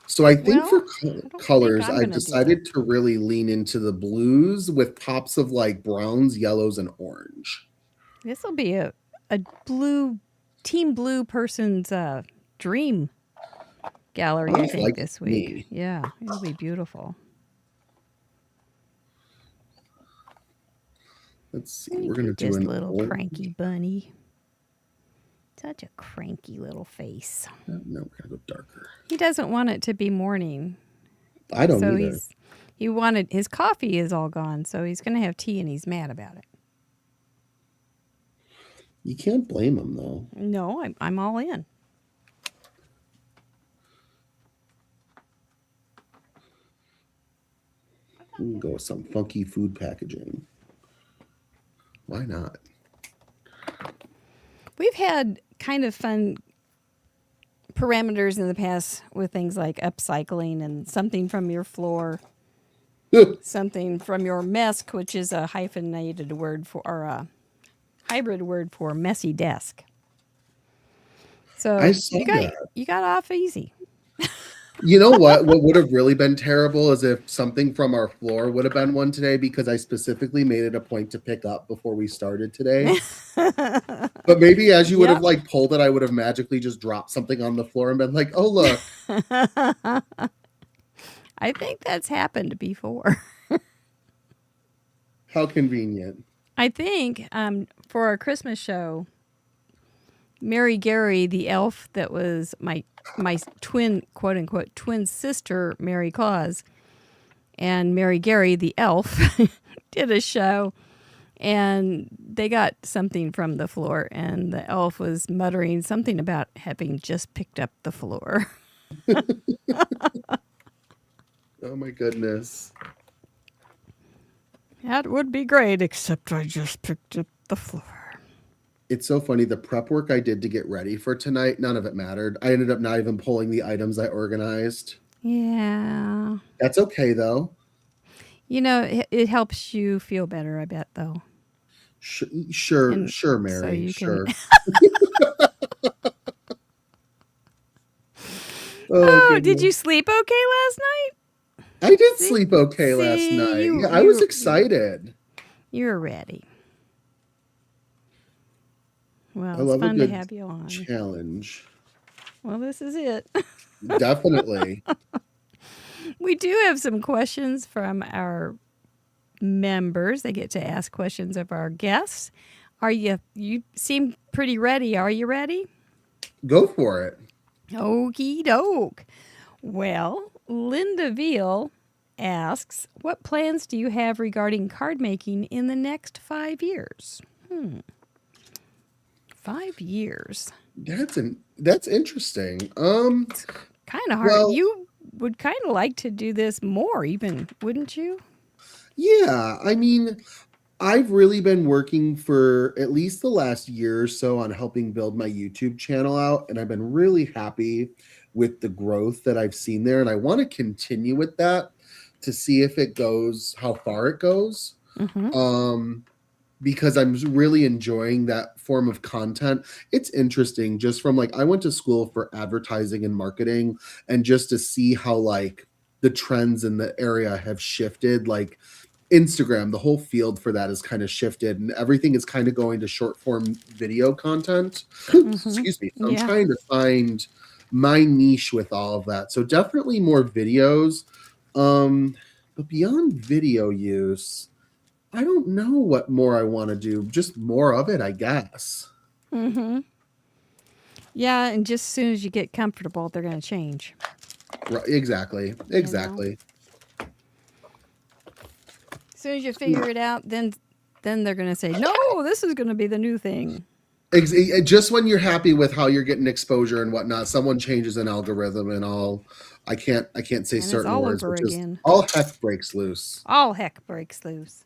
So I think Well, for I don't think colors, I'm I've gonna do decided to really lean into the blues with pops of like browns, yellows, and orange. This will be a team blue person's dream gallery, I Sounds think, like this week. me. Yeah, it'll be beautiful. Let's see. Look We're going at to do this an little orange. cranky bunny. Such a cranky little face. No, we're going to go darker. He doesn't want it to be morning. I don't So either. he wanted his coffee is all gone, so he's going to have tea and he's mad about it. You can't blame him though. No, I'm all in. We can go with some funky food packaging. Why not? We've had kind of fun parameters in the past with things like upcycling and something from your floor, something from your mesk, which is a hyphenated word for, or a hybrid word for messy desk. So I saw that. you got off easy. You know what? What would have really been terrible is if something from our floor would have been one today, because I specifically made it a point to pick up before we started today. But maybe as you would have Yep. like pulled it, I would have magically just dropped something on the floor and been like, oh, look. I think that's happened before. How convenient. I think for our Christmas show, Mary Gary, the elf that was my twin, quote unquote, twin sister, Mary Claus, and Mary Gary, the elf, did a show, and they got something from the floor, and the elf was muttering something about having just picked up the floor. Oh my goodness. That would be great, except I just picked up the floor. It's so funny. The prep work I did to get ready for tonight, none of it mattered. I ended up not even pulling the items I organized. Yeah. That's okay though. You know, it helps you feel better, I bet, though. Sure, And sure, so Mary. you Sure. can- Oh, did you sleep okay last night? I did See? sleep okay last See, night. you- Yeah, I was you- excited. You're ready. Well, I it's love a fun to good have you on. challenge. Well, this is it. Definitely. We do have some questions from our members. They get to ask questions of our guests. You seem pretty ready. Are you ready? Go for it. Okie doke. Well, Linda Veal asks, what plans do you have regarding card making in the next 5 years? 5 years. That's interesting. Kind of hard. Well, You would kind of like to do this more, even, wouldn't you? yeah, I mean, I've really been working for at least the last year or so on helping build my YouTube channel out, and I've been really happy with the growth that I've seen there, and I want to continue with that to see if it goes, how far it goes. Mm-hmm. Because I'm really enjoying that form of content. It's interesting just from like, I went to school for advertising and marketing, and just to see how like the trends in the area have shifted, like Instagram, the whole field for that has kind of shifted, and everything is kind of going to short form video content. Excuse me. So I'm Yeah. trying to find my niche with all of that. So definitely more videos. But beyond video use, I don't know what more I want to do. Just more of it, I guess. Mm-hmm. Yeah, and just as soon as you get comfortable, they're going to change. Right, exactly. Exactly. As soon as you figure it out, then they're going to say, no, this is going to be the new thing. Just when you're happy with how you're getting exposure and whatnot, someone changes an algorithm and I can't say And it's certain all words, over which is again. all heck breaks loose. All heck breaks loose.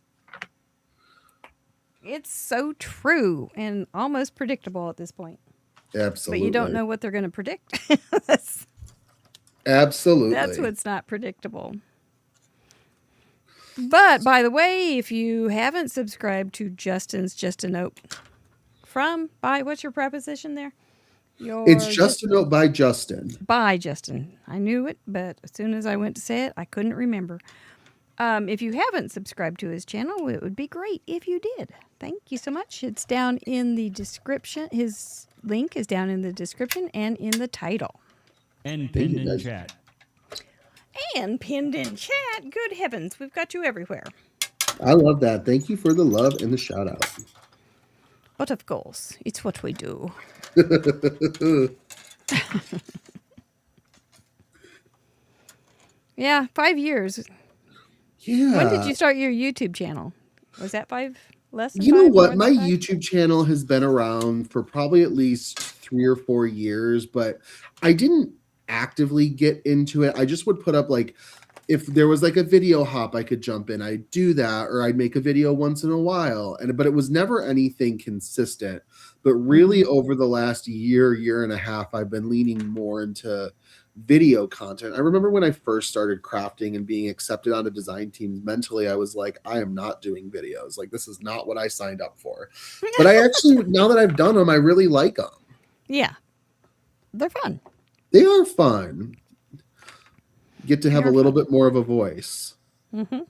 It's so true and almost predictable at this point. Absolutely. But you don't know what they're going to predict. that's Absolutely. what's not predictable. But, by the way, if you haven't subscribed to Justin's Just a Note what's your preposition there? It's Just a Note by Justin. By Justin. I knew it, but as soon as I went to say it, I couldn't remember. If you haven't subscribed to his channel, it would be great if you did. Thank you so much. It's down in the description. His link is down in the description and in the title. And pinned in chat. And pinned in chat. Good heavens, we've got you everywhere. I love that. Thank you for the love and the shout out. But of course, it's what we do. Yeah, 5 years. Yeah. When did you start your YouTube channel? Was that less than You 5? know what? More My than 5? YouTube channel has been around for probably at least 3 or 4 years, but I didn't actively get into it. I just would put up like, if there was like a video hop I could jump in, I'd do that, or I'd make a video once in a while. But it was never anything consistent. But really over the last year and a half, I've been leaning more into video content. I remember when I first started crafting and being accepted onto design teams, mentally I was like, I am not doing videos. Like, this is not what I signed up for. But I actually, now that I've done them, I really like them. Yeah. They're fun. They are fun. Get to have a little bit more of a voice. Mm-hmm.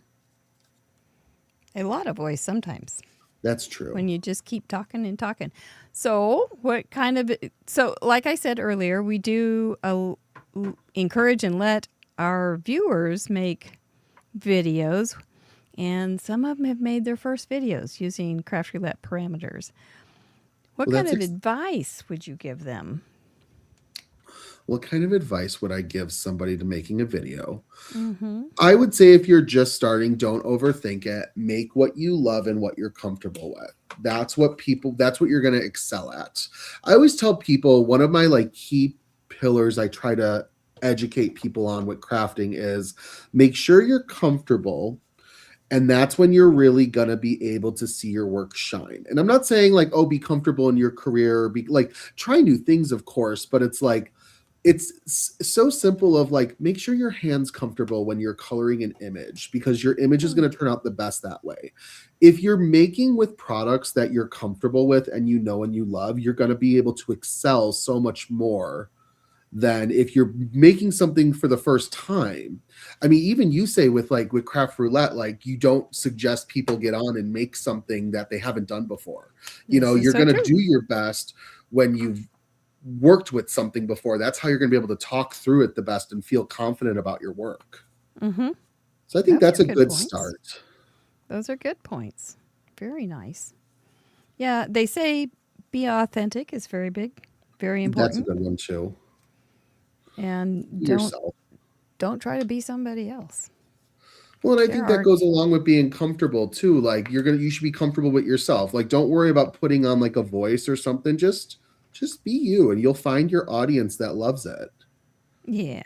A lot of voice sometimes. That's true. When you just keep talking and talking. So like I said earlier, we do encourage and let our viewers make videos, and some of them have made their first videos using Craft Roulette parameters. What kind of advice would you give them? What kind of advice would I give somebody to making a video? Mm-hmm. I would say if you're just starting, don't overthink it. Make what you love and what you're comfortable with. That's what you're going to excel at. I always tell people, one of my like key pillars I try to educate people on with crafting is make sure you're comfortable. And that's when you're really going to be able to see your work shine. And I'm not saying like, oh, be comfortable in your career, or be like, try new things, of course, but it's like, it's so simple of like, make sure your hand's comfortable when you're coloring an image, because your image is going to turn out the best that way. If you're making with products that you're comfortable with and you know and you love, you're going to be able to excel so much more than if you're making something for the first time. I mean, even you say with Craft Roulette, like, you don't suggest people get on and make something that they haven't done before. You know, you're going to do your best when you've worked with something before. That's how you're going to be able to talk through it the best and feel confident about your work. Mm-hmm. So I think that's a good start. Those are good points. Very nice. Yeah, they say be authentic is very big, very important. That's a good one too. And don't try to be somebody else. Well, and I There think that are. goes along with being comfortable too. Like you should be comfortable with yourself. Like don't worry about putting on like a voice or something. Just be you and you'll find your audience that loves it. Yeah.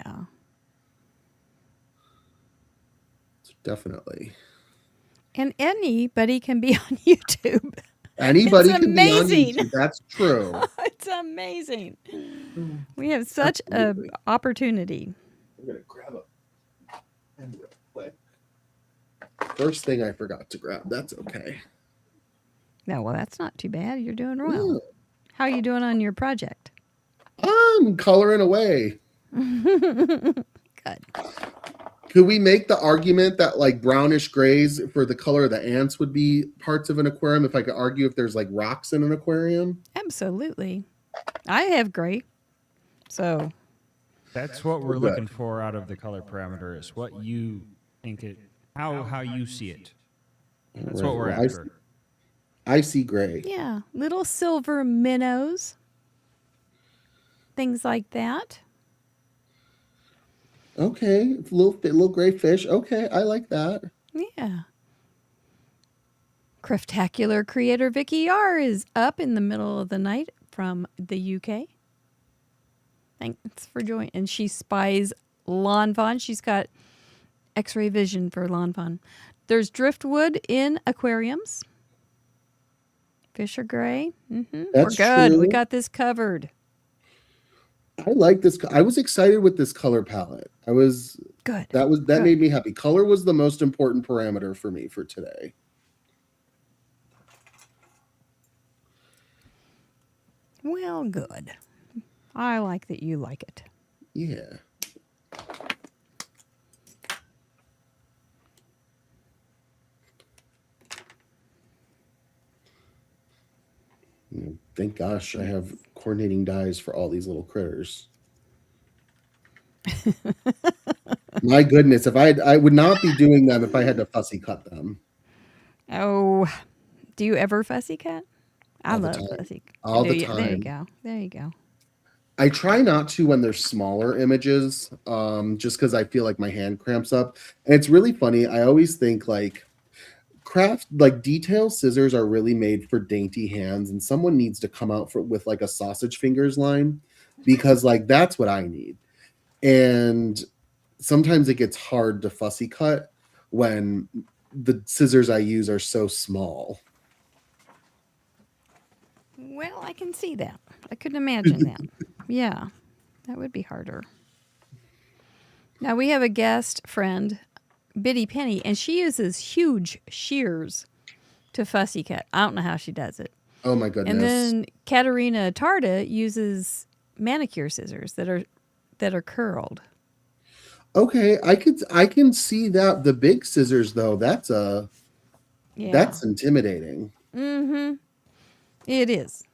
Definitely. And anybody can be on YouTube. It's Anybody can be on amazing. YouTube. That's true. It's amazing. We have such a Absolutely. opportunity. I'm gonna grab a pen real quick. First thing I forgot to grab. That's okay. No, well, that's not too bad. You're doing well. Yeah. How are you doing on your project? I'm coloring away. Good. Could we make the argument that like brownish grays for the color of the ants would be parts of an aquarium if I could argue if there's like rocks in an aquarium? Absolutely. I have gray. So, That's what we're Good. looking for out of the color parameter is what you think it, how you see it. That's what Right. we're Well, after. I see gray. yeah, little silver minnows. Things like that. Okay, little gray fish. Okay, I like that. Yeah. Craftacular creator Vicky R is up in the middle of the night from the UK. Thanks for joining. And she spies lawn fawn. She's got X-ray vision for lawn fawn. There's driftwood in aquariums. Fish are gray. Mm-hmm. That's We're good. We true. got this covered. I like this. I was excited with this color palette. Good. That Good. made me happy. Color was the most important parameter for me for today. Well, good. I like that you like it. Yeah. Thank gosh I have coordinating dyes for all these little critters. My goodness, if I would not be doing them if I had to fussy cut them. Oh, do you ever fussy cut? I All the love time. fussy. All the There you time. go. There you go. I try not to when they're smaller images, just because I feel like my hand cramps up. And it's really funny. I always think like detail scissors are really made for dainty hands, and someone needs to come out with like a sausage fingers line because like that's what I need. And sometimes it gets hard to fussy cut when the scissors I use are so small. Well, I can see that. I couldn't imagine that. Yeah, that would be harder. Now we have a guest friend, Biddy Penny, and she uses huge shears to fussy cut. I don't know how she does it. Oh my goodness. And then Katerina Tarda uses manicure scissors that are curled. Okay, I can see that. The big scissors though, that's Yeah. intimidating. Mm-hmm. It is.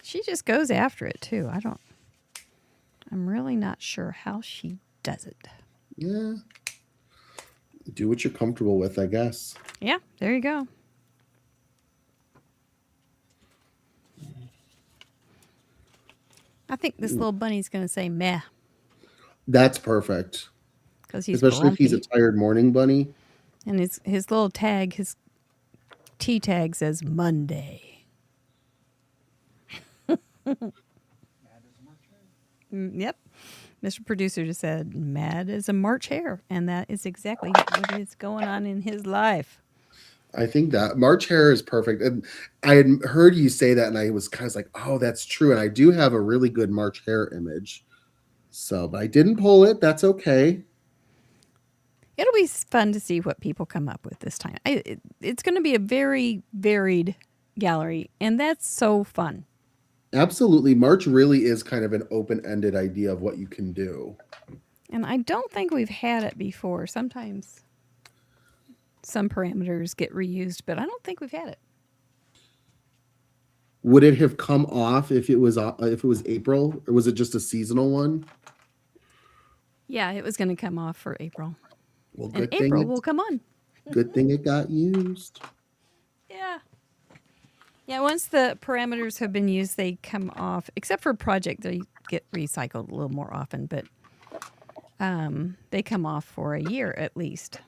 She just goes after it too. I'm really not sure how she does it. Yeah. Do what you're comfortable with, I guess. Yeah, there you go. I think this little bunny's going to say meh That's perfect. because he's Especially if he's a grumpy. tired morning bunny. And his little tag, his T tag says Monday. Yep. Mr. Producer just said, mad as a March hare. And that is exactly what is going on in his life. I think that March hare is perfect. And I had heard you say that and I was kind of like, oh, that's true. And I do have a really good March hare image. So, but I didn't pull it. That's okay. It'll be fun to see what people come up with this time. It's going to be a very varied gallery, and that's so fun. Absolutely. March really is kind of an open-ended idea of what you can do. And I don't think we've had it before. Sometimes some parameters get reused, but I don't think we've had it. Would it have come off if it was April, or was it just a seasonal one? Yeah, it was going to come off for April. Well, And April will come on. good thing it got used. Yeah. Yeah, once the parameters have been used, they come off. Except for project, they get recycled a little more often, but they come off for a year at least.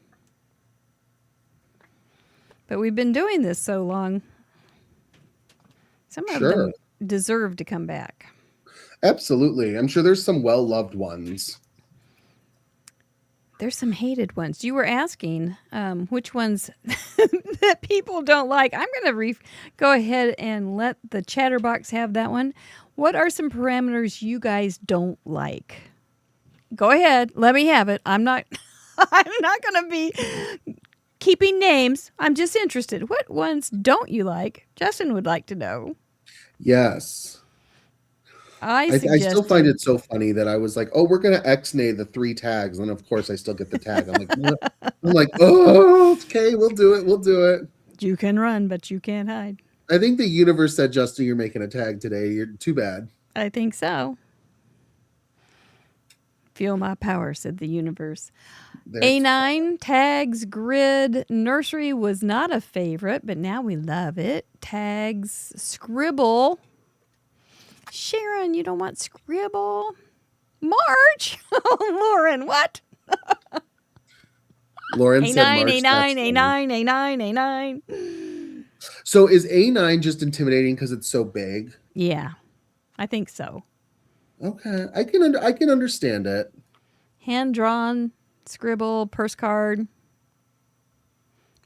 But we've been doing this so long, some of Sure. them deserve to come back. Absolutely. I'm sure there's some well-loved ones. There's some hated ones. You were asking which ones that people don't like. I'm going to go ahead and let the chatterbox have that one. What are some parameters you guys don't like? Go ahead. Let me have it. I'm not going to be keeping names. I'm just interested. What ones don't you like? Justin would like to know. Yes. I still find it so funny that I was like, oh, we're going to X-nay the 3 tags. And of course I still get the tag. I'm like, what? I'm like, oh, okay, we'll do it. We'll do it. You can run, but you can't hide. I think the universe said, Justin, you're making a tag today. You're too bad. I think so. Feel my power, said the universe. A9, tags, grid, nursery was not a favorite, but now we love it. Tags, scribble. Sharon, you don't want scribble. March. Lauren, what? Lauren A9, said March. A9, A9, A9, A9. So is A9 just intimidating because it's so big? Yeah, I think so. Okay, I can understand it. Hand drawn, scribble, purse card,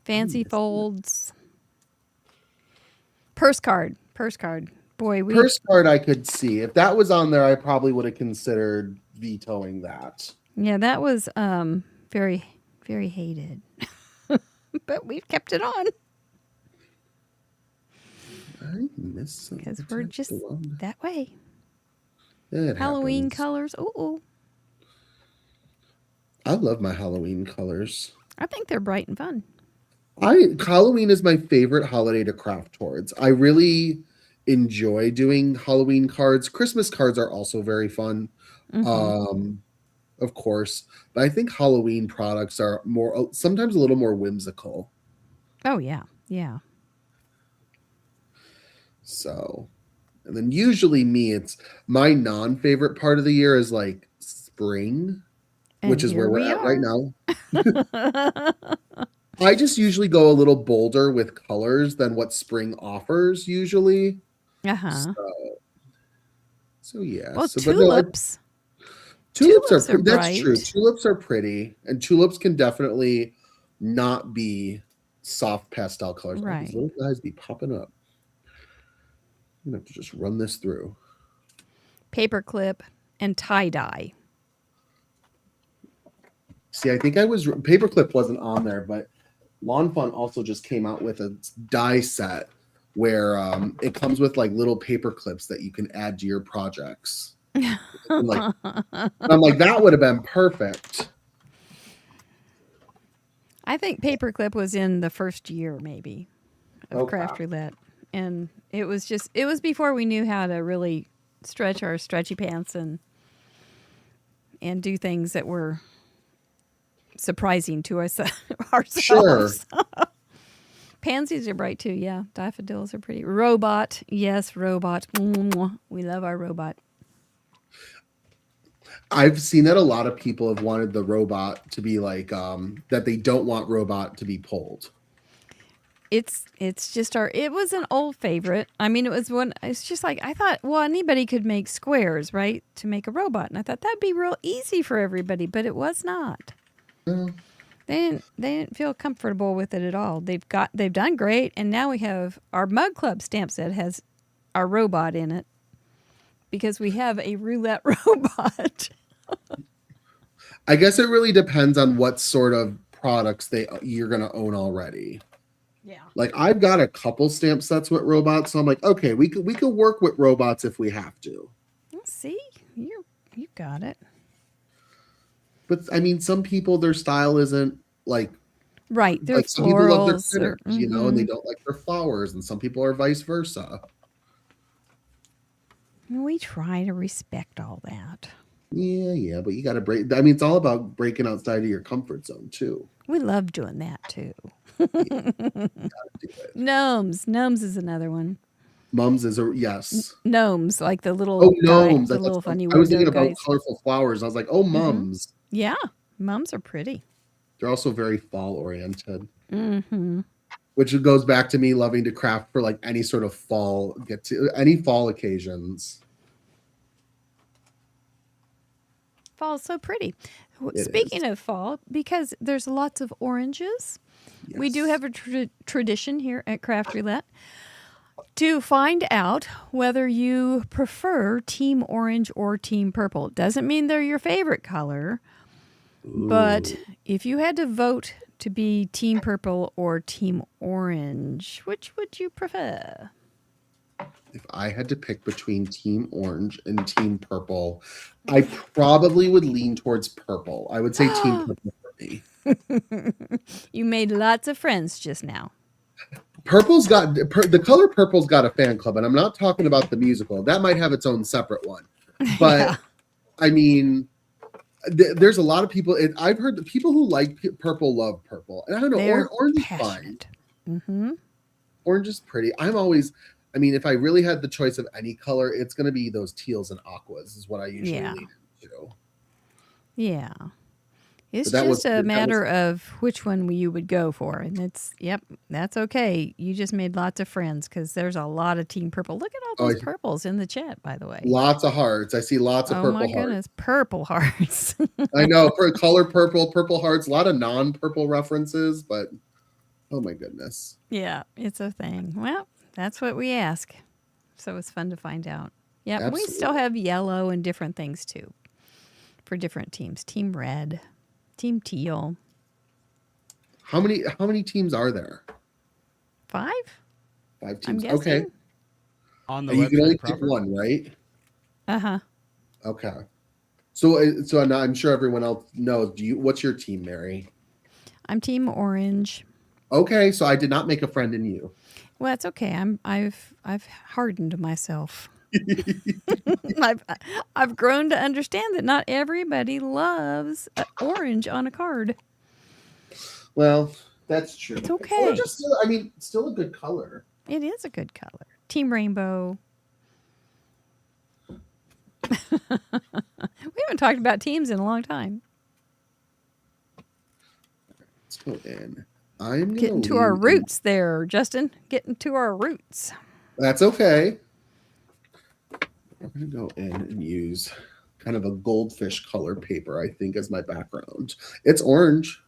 fancy folds. Purse card. Boy, Purse card I could see. If that was on there, I probably would have considered vetoing that. Yeah, that was very, very hated. But we've kept it on. I miss some. Because we're just that way. It Halloween happens. colors. Oh, I love my Halloween colors. I think they're bright and fun. Halloween is my favorite holiday to craft towards. I really enjoy doing Halloween cards. Christmas cards are also very fun. Of course, but I think Halloween products are sometimes a little more whimsical. Oh yeah. So, and then usually it's my non-favorite part of the year is like spring, which is where we're at right now. I just usually go a little bolder with colors than what spring offers usually. So yeah. Well, so, tulips. Tulips are bright. That's true. Tulips are pretty, and tulips can definitely not be soft pastel colors. Right. These little guys be popping up. I'm gonna have to just run this through. Paperclip and tie-dye. See, I think Paperclip wasn't on there, but Lawn Fun also just came out with a die set where it comes with like little paper clips that you can add to your projects. I'm like, that would have been perfect. I think Paperclip was in the first year maybe of Craft Roulette. And it was before we knew how to really stretch our stretchy pants and do things that were surprising to us ourselves. Sure. Pansies are bright too, yeah. Daffodils are pretty. Robot, yes, robot. We love our robot. I've seen that a lot of people have wanted the robot to be like that they don't want robot to be pulled. It's just it was an old favorite. I mean, it's just like, I thought, well, anybody could make squares, right? To make a robot. And I thought that'd be real easy for everybody, but it was not. They didn't feel comfortable with it at all. They've done great, and now we have our Mug Club stamp set has our robot in it because we have a roulette robot. I guess it really depends on what sort of products you're going to own already. Yeah. Like I've got a couple stamp sets with robots, so I'm like, okay, we could work with robots if we have to. Let's see, you got it. But I mean, some people, their style isn't like right. They're like some people love their florals critters, and they don't like their flowers, and some people are vice versa. We try to respect all that. Yeah, but you got to break. I mean, it's all about breaking outside of your comfort zone too. We love doing that too. You gotta do it. Gnomes is another one. Mums is a yes. Gnomes, like the Oh, little gnomes. the little funny I was window thinking about guys. colorful flowers. I was like, oh, mums. Yeah, mums are pretty. They're also very fall oriented, Mm-hmm. which goes back to me loving to craft for like any sort of any fall occasions. Fall's so pretty. It Speaking of fall, because there's lots of oranges, we do Yes. have a tradition here at Craft Roulette to find out whether you prefer Team Orange or Team Purple. Doesn't mean they're your favorite color, but if you had to vote to be Team Purple or Team Orange, which would you prefer? If I had to pick between Team Orange and Team Purple, I probably would lean towards purple. I would say Team Purple for me. You made lots of friends just now. The color purple's got a fan club, and I'm not talking about the musical. That might have its own separate one. But Yeah. I mean, there's a lot of people. I've heard the people who like purple love purple, and I don't know. They're Orange is fine. passionate. Mm-hmm. Orange is pretty. I mean, if I really had the choice of any color, it's going to be those teals and aquas is what I usually lean into. Yeah. It's But just a matter of which one you would go for. And that's okay. You just made lots of friends because there's a lot of Team Purple. Look at all those purples in the chat, by the way. Lots of hearts. I see lots of purple hearts. Oh, my goodness. Purple hearts. I know. Color purple hearts. A lot of non-purple references, but oh, my goodness. Yeah, it's a thing. Well, that's what we ask. So it's fun to find out. Yeah, Absolutely. we still have yellow and different things, too, for different teams. Team Red. Team Teal. How many teams are there? 5? 5 I'm teams. guessing. Okay. On the You can only website pick proper. one, right? Uh-huh. Okay. So I'm sure everyone else knows. What's your team, Mary? I'm Team Orange. Okay, so I did not make a friend in you. Well, that's okay. I've hardened myself. I've grown to understand that not everybody loves orange on a card. Well, that's true. It's okay. Or just still a good color. It is a good color. Team Rainbow. We haven't talked about teams in a long time. Let's go in. I'm Getting to our roots there, Justin. Getting to our roots. That's okay. I'm going to go in and use kind of a goldfish color paper, I think, as my background. It's orange.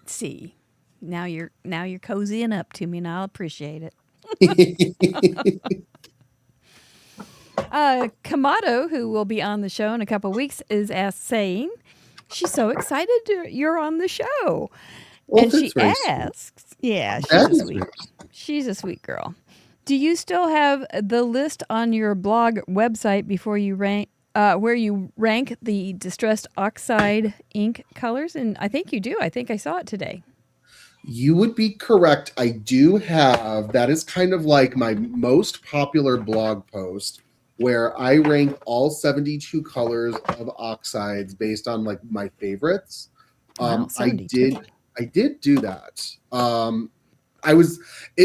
Let's see. Now you're cozying up to me, and I'll appreciate it. Kamato, who will be on the show in a couple of weeks, is saying she's so excited you're on the show. Well, and she that's very asks, yeah, That she's is a sweet. very She's a sweet girl. Do you still have the list on your blog website before you rank where you rank the distressed oxide ink colors? And I think you do. I think I saw it today. You would be correct. I do have. That is kind of like my most popular blog post where I rank all 72 colors of oxides based on like my favorites. Wow, 72. I did do that. It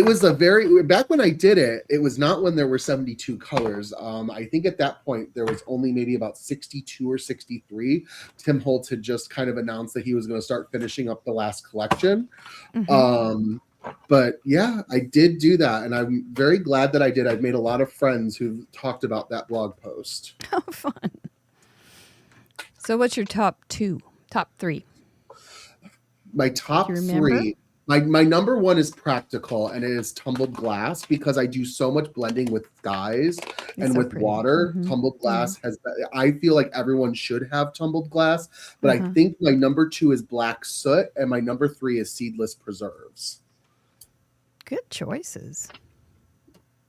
was a very, back when I did it, it was not when there were 72 colors. I think at that point there was only maybe about 62 or 63. Tim Holtz had just kind of announced that he was going to start finishing up the last collection. Mhm. But yeah, I did do that. And I'm very glad that I did. I've made a lot of friends who've talked about that blog post. How fun. So what's your top 3? My top Do you remember? 3, my number 1 is practical, and it is tumbled glass because I do so much blending with dyes and so with pretty. water. Mhm. Tumbled glass I feel like everyone should have tumbled glass, but I Uh-huh. think my number 2 is black soot, and my number 3 is seedless preserves. Good choices.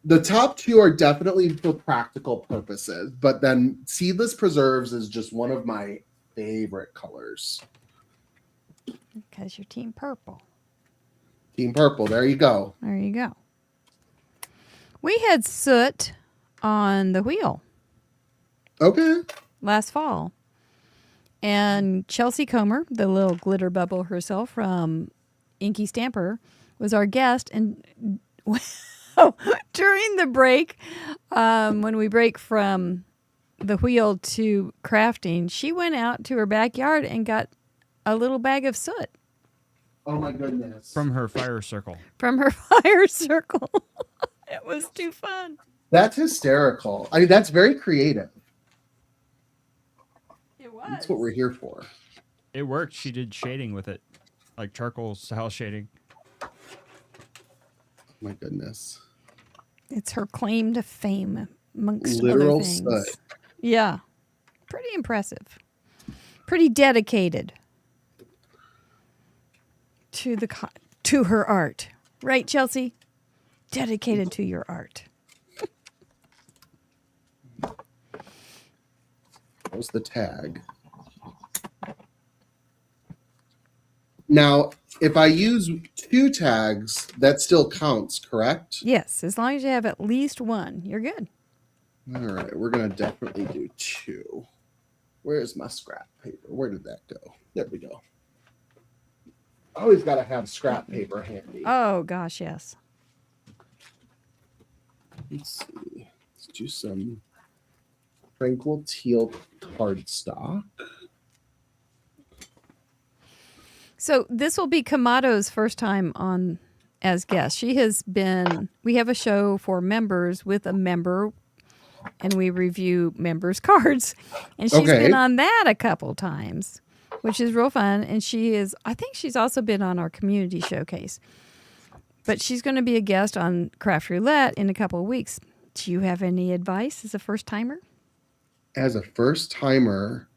The top 2 are definitely for practical purposes, but then seedless preserves is just one of my favorite colors. Because you're Team Purple. Team Purple, there you go. There you go. We had soot on the wheel Okay. last fall. And Chelsea Comer, the little glitter bubble herself from Inky Stamper, was our guest. And So during the break, when we break from the wheel to crafting, she went out to her backyard and got a little bag of soot Oh my goodness. From her fire circle. from her fire circle. It was too fun. That's hysterical. I mean, that's very creative. It was. That's what we're here for. It worked. She did shading with it, like charcoal style shading. My goodness. It's her claim to fame, amongst Literal other things. soot. Yeah. Pretty impressive. Pretty dedicated to her art. Right, Chelsea? Dedicated to your art. That was the tag. Now, if I use 2 tags, that still counts, correct? Yes, as long as you have at least one, you're good. All right, we're going to definitely do 2. Where's my scrap paper? Where did that go? There we go. Always got to have scrap paper handy. Oh, gosh, yes. Let's see. Let's do some tranquil teal cardstock. So this will be Kamado's first time on as guest. She has been, we have a show for members with a member, and we review members' cards. And she's been on that a couple times, which is real fun. And she is, I think she's also been on our community showcase. But she's going to be a guest on Craft Roulette in a couple of weeks. Do you have any advice as a first timer? As a first timer,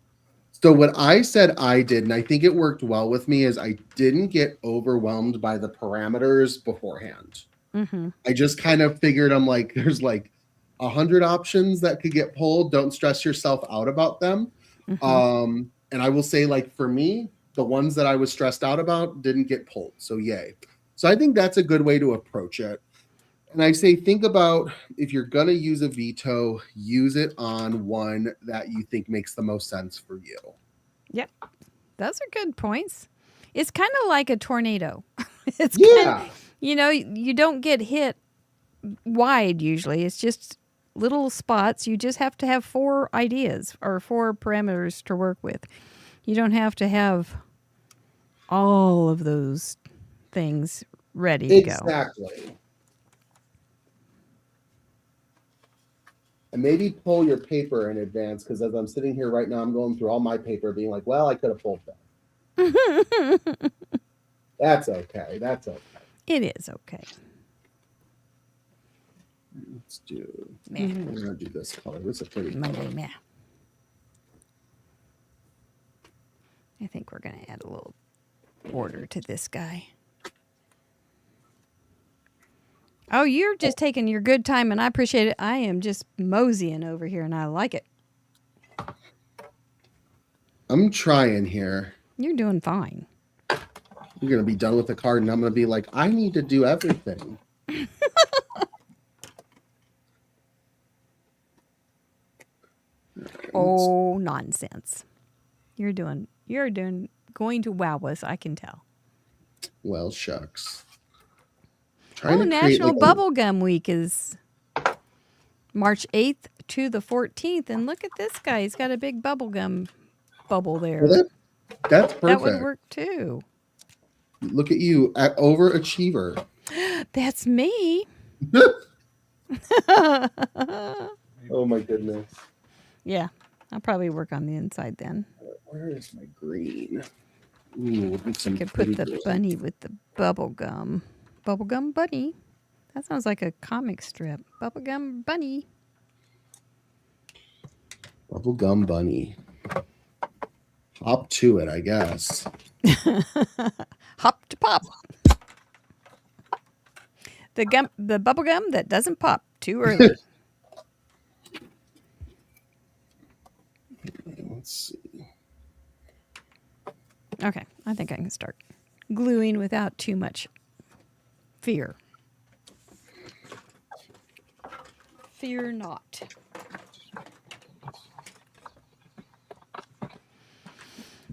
so what I said I did, and I think it worked well with me, is I didn't get overwhelmed by the parameters beforehand. Mm-hmm. I just kind of figured there's 100 options that could get pulled. Don't stress yourself out about them. Mm-hmm. And I will say, for me, the ones that I was stressed out about didn't get pulled. So yay. So I think that's a good way to approach it. And I say, think about if you're going to use a veto, use it on one that you think makes the most sense for you. Yep. Those are good points. It's kind of like a tornado. It's Yeah. You don't get hit wide usually. It's just little spots. You just have to have 4 ideas or 4 parameters to work with. You don't have to have all of those things ready to go. Exactly. And maybe pull your paper in advance, because as I'm sitting here right now, I'm going through all my paper being like, well, I could have pulled that. That's okay. That's okay. It is okay. Let's do. Meh. I'm going to do this color. What's a pretty color? Monday, meh. I think we're going to add a little border to this guy. Oh, you're just taking your good time, and I appreciate it. I am just moseying over here, and I like it. I'm trying here. You're doing fine. You're going to be done with the card, and I'm going to be like, I need to do everything. Oh, nonsense. You're going to wow us, I can tell. Well, shucks. National Bubblegum Week is March 8th to the 14th. And look at this guy. He's got a big bubblegum bubble there. Well, that's perfect. That would work too. Look at you, overachiever. That's me. Oh, my goodness. Yeah, I'll probably work on the inside then. Where is my green? Ooh, we'll do some Could put the pretty- bunny with the bubblegum. Bubblegum bunny. That sounds like a comic strip. Bubblegum bunny. Bubblegum bunny. Hop to it, I guess. Hop to pop. The bubblegum that doesn't pop too early. Let's see. Okay, I think I can start gluing without too much fear. Fear not.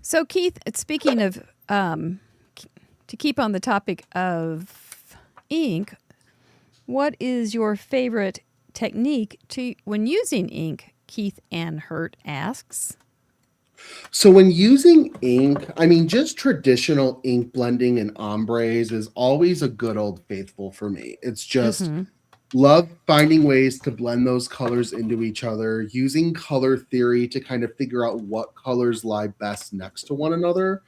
So, Keith, speaking of, to keep on the topic of ink, What is your favorite technique to when using ink? Keith Ann Hurt asks. So when using ink, I mean, just traditional ink blending and ombres is always a good old faithful for me. It's just love finding ways to blend those colors into each other, using color theory to kind of figure out what colors lie best next to one another.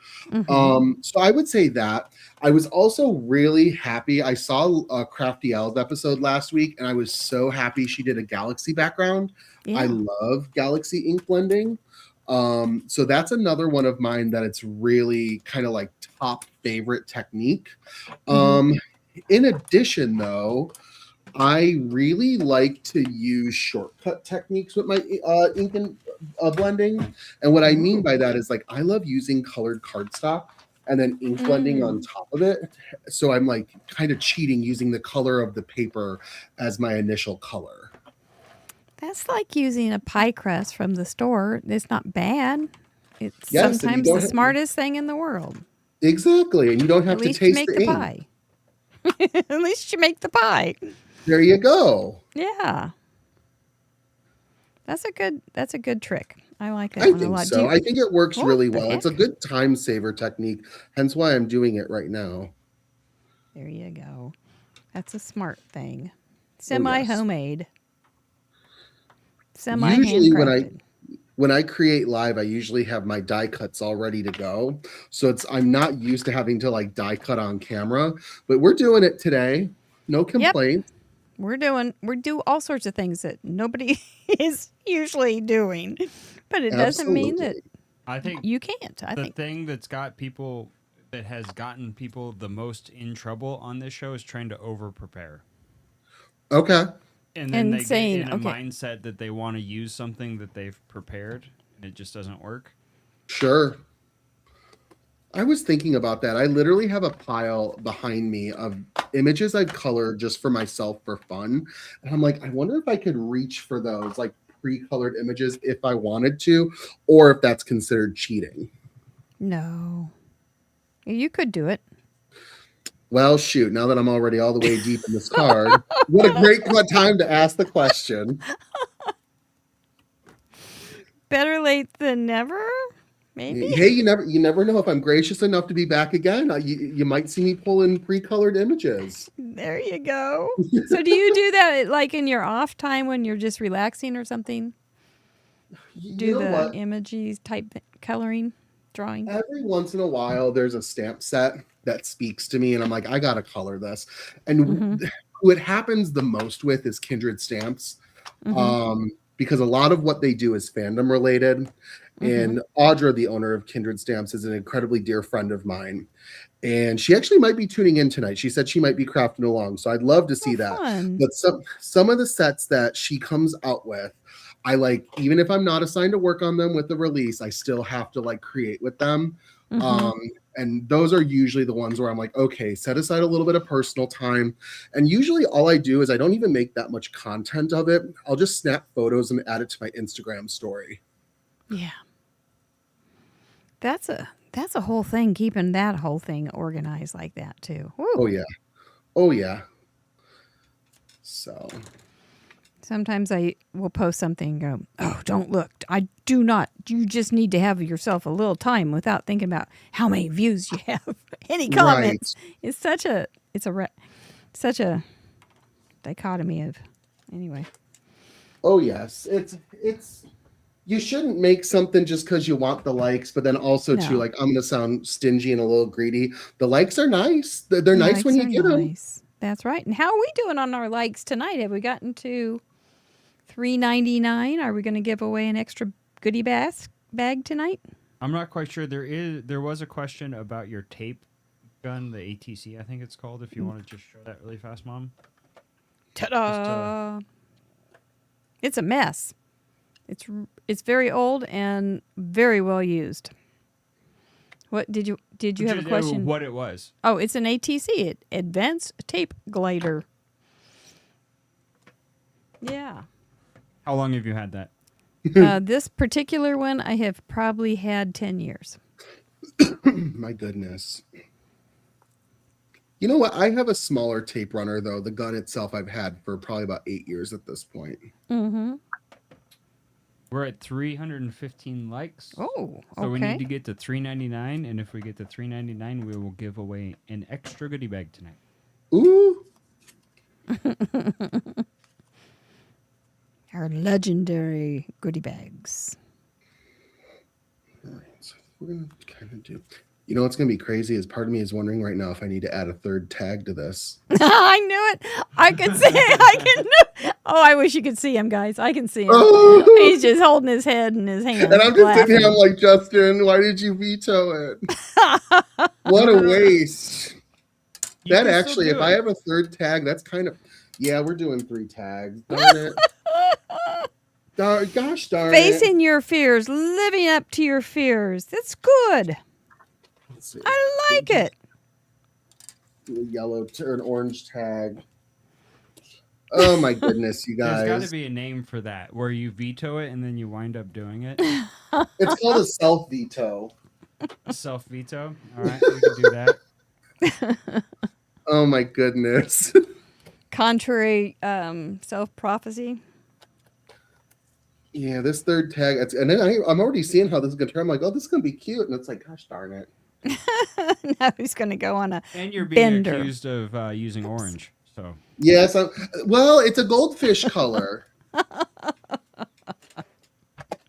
So I would say that. I was also really happy. I saw Crafty L's episode last week, and I was so happy she did a galaxy background. Yeah. I love galaxy ink blending. So that's another one of mine that it's really kind of like top favorite technique. In addition, though, I really like to use shortcut techniques with my ink and blending. And what I mean by that is like I love using colored cardstock and then ink blending on top of it. So I'm like kind of cheating using the color of the paper as my initial color. That's like using a pie crust from the store. It's not bad. It's Yes, and you sometimes don't the have- smartest thing in the world. Exactly. And you don't have At to least you taste make the the ink. pie. At least you make the pie. There you go. Yeah. That's a good trick. I like that I one a think lot. so. I think it works What really the well. It's a heck? good time saver technique, hence why I'm doing it right now. There you go. That's a smart thing. Semi-homemade. Usually Semi-handcrafted. when I create live, I usually have my die cuts all ready to go. So I'm not used to having to like die cut on camera, but we're doing it today. No complaints. We do all sorts of things that nobody is usually doing. But it doesn't mean that I think you can't. the thing that has gotten people the most in trouble on this show is trying to over prepare. Okay. And then they saying, get in a okay. mindset that they want to use something that they've prepared and it just doesn't work. Sure. I was thinking about that. I literally have a pile behind me of images I've colored just for myself for fun. And I'm like, I wonder if I could reach for those like pre-colored images if I wanted to, or if that's considered cheating. No. You could do it. Well, shoot, now that I'm already all the way deep in this card, what a great time to ask the question. Better late than never, maybe. Hey, you never know if I'm gracious enough to be back again. You might see me pull in pre-colored images. There you go. So do you do that like in your off time when you're just relaxing or something? You know what? Images type coloring, drawing? Every once in a while, there's a stamp set that speaks to me, and I'm like, I gotta color this. And who it happens the most with is Kindred Stamps, because a lot of what they do is fandom related. And Audra, the owner of Kindred Stamps, is an incredibly dear friend of mine. And she actually might be tuning in tonight. She said she might be crafting along. So I'd love to see that. Fun. But some of the sets that she comes out with, I like, even if I'm not assigned to work on them with the release, I still have to like create with them. And those are usually the ones where I'm like, okay, set aside a little bit of personal time. And usually all I do is I don't even make that much content of it. I'll just snap photos and add it to my Instagram story. Yeah. That's a whole thing, keeping that whole thing organized like that too. Woo. Oh yeah. So Sometimes I will post something and go, oh, don't look. I do not. You just need to have yourself a little time without thinking about how many views you have. Any comments. Right. It's such a dichotomy of, anyway. oh yes. It's you shouldn't make something just because you want the likes, but then also too, No. like I'm gonna sound stingy and a little greedy. The likes are nice. They're nice when you get them. Nice. That's right. And how are we doing on our likes tonight? Have we gotten to $3.99? Are we going to give away an extra goodie bag tonight? I'm not quite sure. There was a question about your tape gun, the ATC, I think it's called. If you want to just show that really fast, Mom. Ta-da! It's a mess. It's very old and very well used. What did you have a question? What it was? Oh, it's an ATC, Advanced Tape Glider. Yeah. How long have you had that? This particular one I have probably had 10 years. My goodness. You know what? I have a smaller tape runner though. The gun itself I've had for probably about 8 years at this point. Mm-hmm. We're at 315 likes. Oh, So we okay. need to get to 399, and if we get to 399, we will give away an extra goodie bag tonight. Ooh. Our legendary goodie bags. All right, so we're gonna kind of do. You know what's gonna be crazy is part of me is wondering right now if I need to add a third tag to this. I knew it. I could see it. I can. Oh, I wish you could see him, guys. I can see him. Oh! He's just holding his head in his hands. And I'm just sitting here, laughing. I'm like, Justin, why did you veto it? What a waste. You That can still actually, do if I it. have a third tag, that's kind of, yeah, we're doing 3 tags. Darn it. Gosh darn it. Facing your fears, living up to your fears. That's good. Let's see. I like it. Do a yellow or an orange tag. Oh my goodness, you There's got to guys. be a name for that, where you veto it and then you wind up doing it. It's called a self veto. Self-veto. All right, we can do that. Oh my goodness. Contrary self-prophecy. Yeah, this third tag, and then I'm already seeing how this is going to turn. I'm like, oh, this is going to be cute. And it's like, gosh darn it. Now he's going to go on a And you're being bender. accused of using orange. So Yes, well, it's a goldfish color.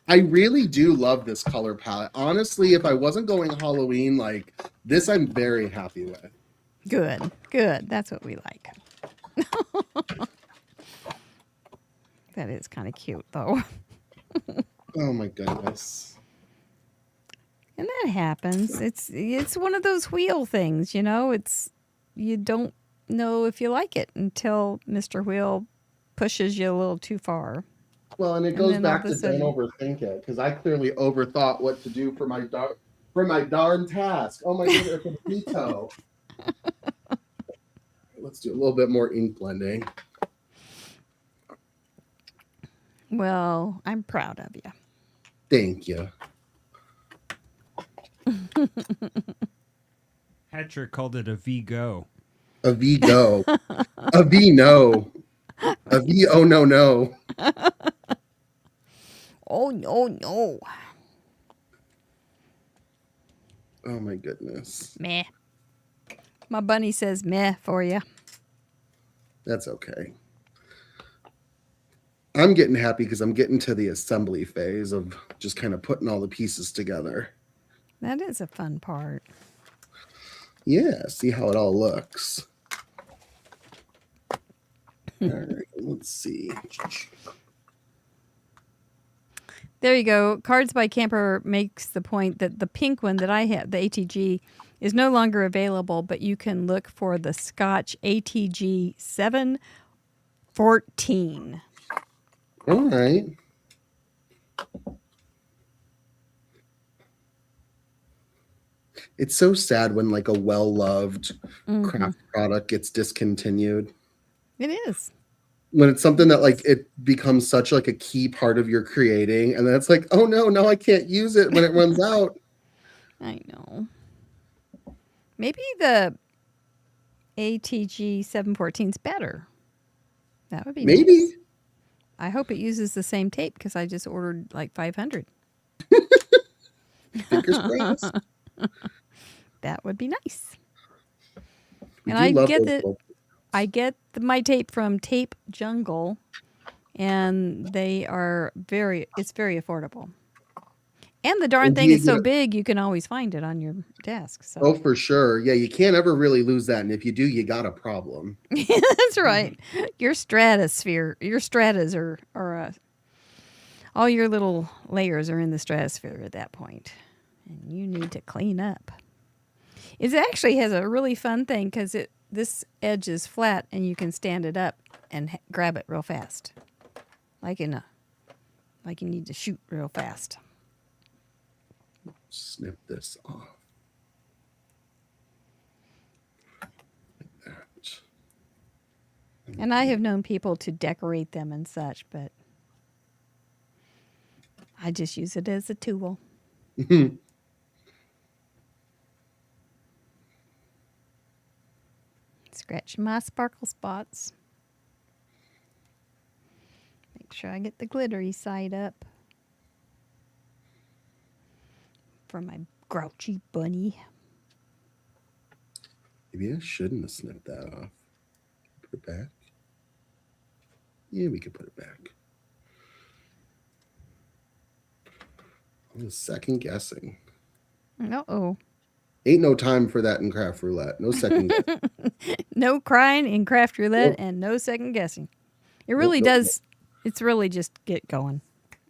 I really do love this color palette. Honestly, if I wasn't going Halloween, like this, I'm very happy with. Good, good. That's what we like. That is kind of cute, though. Oh my goodness. And that happens. It's one of those wheel things, you know. It's you don't know if you like it until Mr. Wheel pushes you a little too far. Well, and it And goes then all back of a to don't sudden- overthink it, because I clearly overthought what to do for my darn task. Oh my goodness, it's a veto. Let's do a little bit more ink blending. Well, I'm proud of you. Thank you. Hatcher called it a V-go. A V go. A V no. A V oh no no. Oh no, no. Oh my goodness. Meh. My bunny says meh for you. That's okay. I'm getting happy because I'm getting to the assembly phase of just kind of putting all the pieces together. That is a fun part. Yeah, see how it all looks. All right, let's see. There you go. Cards by Camper makes the point that the pink one that I have, the ATG, is no longer available, but you can look for the Scotch ATG 714. All right. It's so sad when like a well-loved craft product gets discontinued. It is. When it's something that like it becomes such like a key part of your creating, and then it's like, oh no, now I can't use it when it runs out. I know. Maybe the ATG 714 is better. That would be Maybe. nice. I hope it uses the same tape because I just ordered like 500. Fingers crossed. That would be nice. We And do I love get those that. books. I get my tape from Tape Jungle, and they are it's very affordable. And the darn thing Indeed, is so yeah. big, you can always find it on your desk. So Oh, for sure. Yeah, you can't ever really lose that. And if you do, you got a problem. that's right. Your stratosphere, your stratas are all your little layers are in the stratosphere at that point, and you need to clean up. It actually has a really fun thing because this edge is flat and you can stand it up and grab it real fast, like you need to shoot real fast. Snip this off. Like that. And I have known people to decorate them and such, but I just use it as a tool. Scratch my sparkle spots. Make sure I get the glittery side up. For my grouchy bunny. Maybe I shouldn't have snipped that off. Put it back. Yeah, we could put it back. I was second guessing. Uh-oh. Ain't no time for that in craft roulette. No second guessing. No crying in craft roulette Nope. and no second guessing. It really Nope. does. It's really just get going.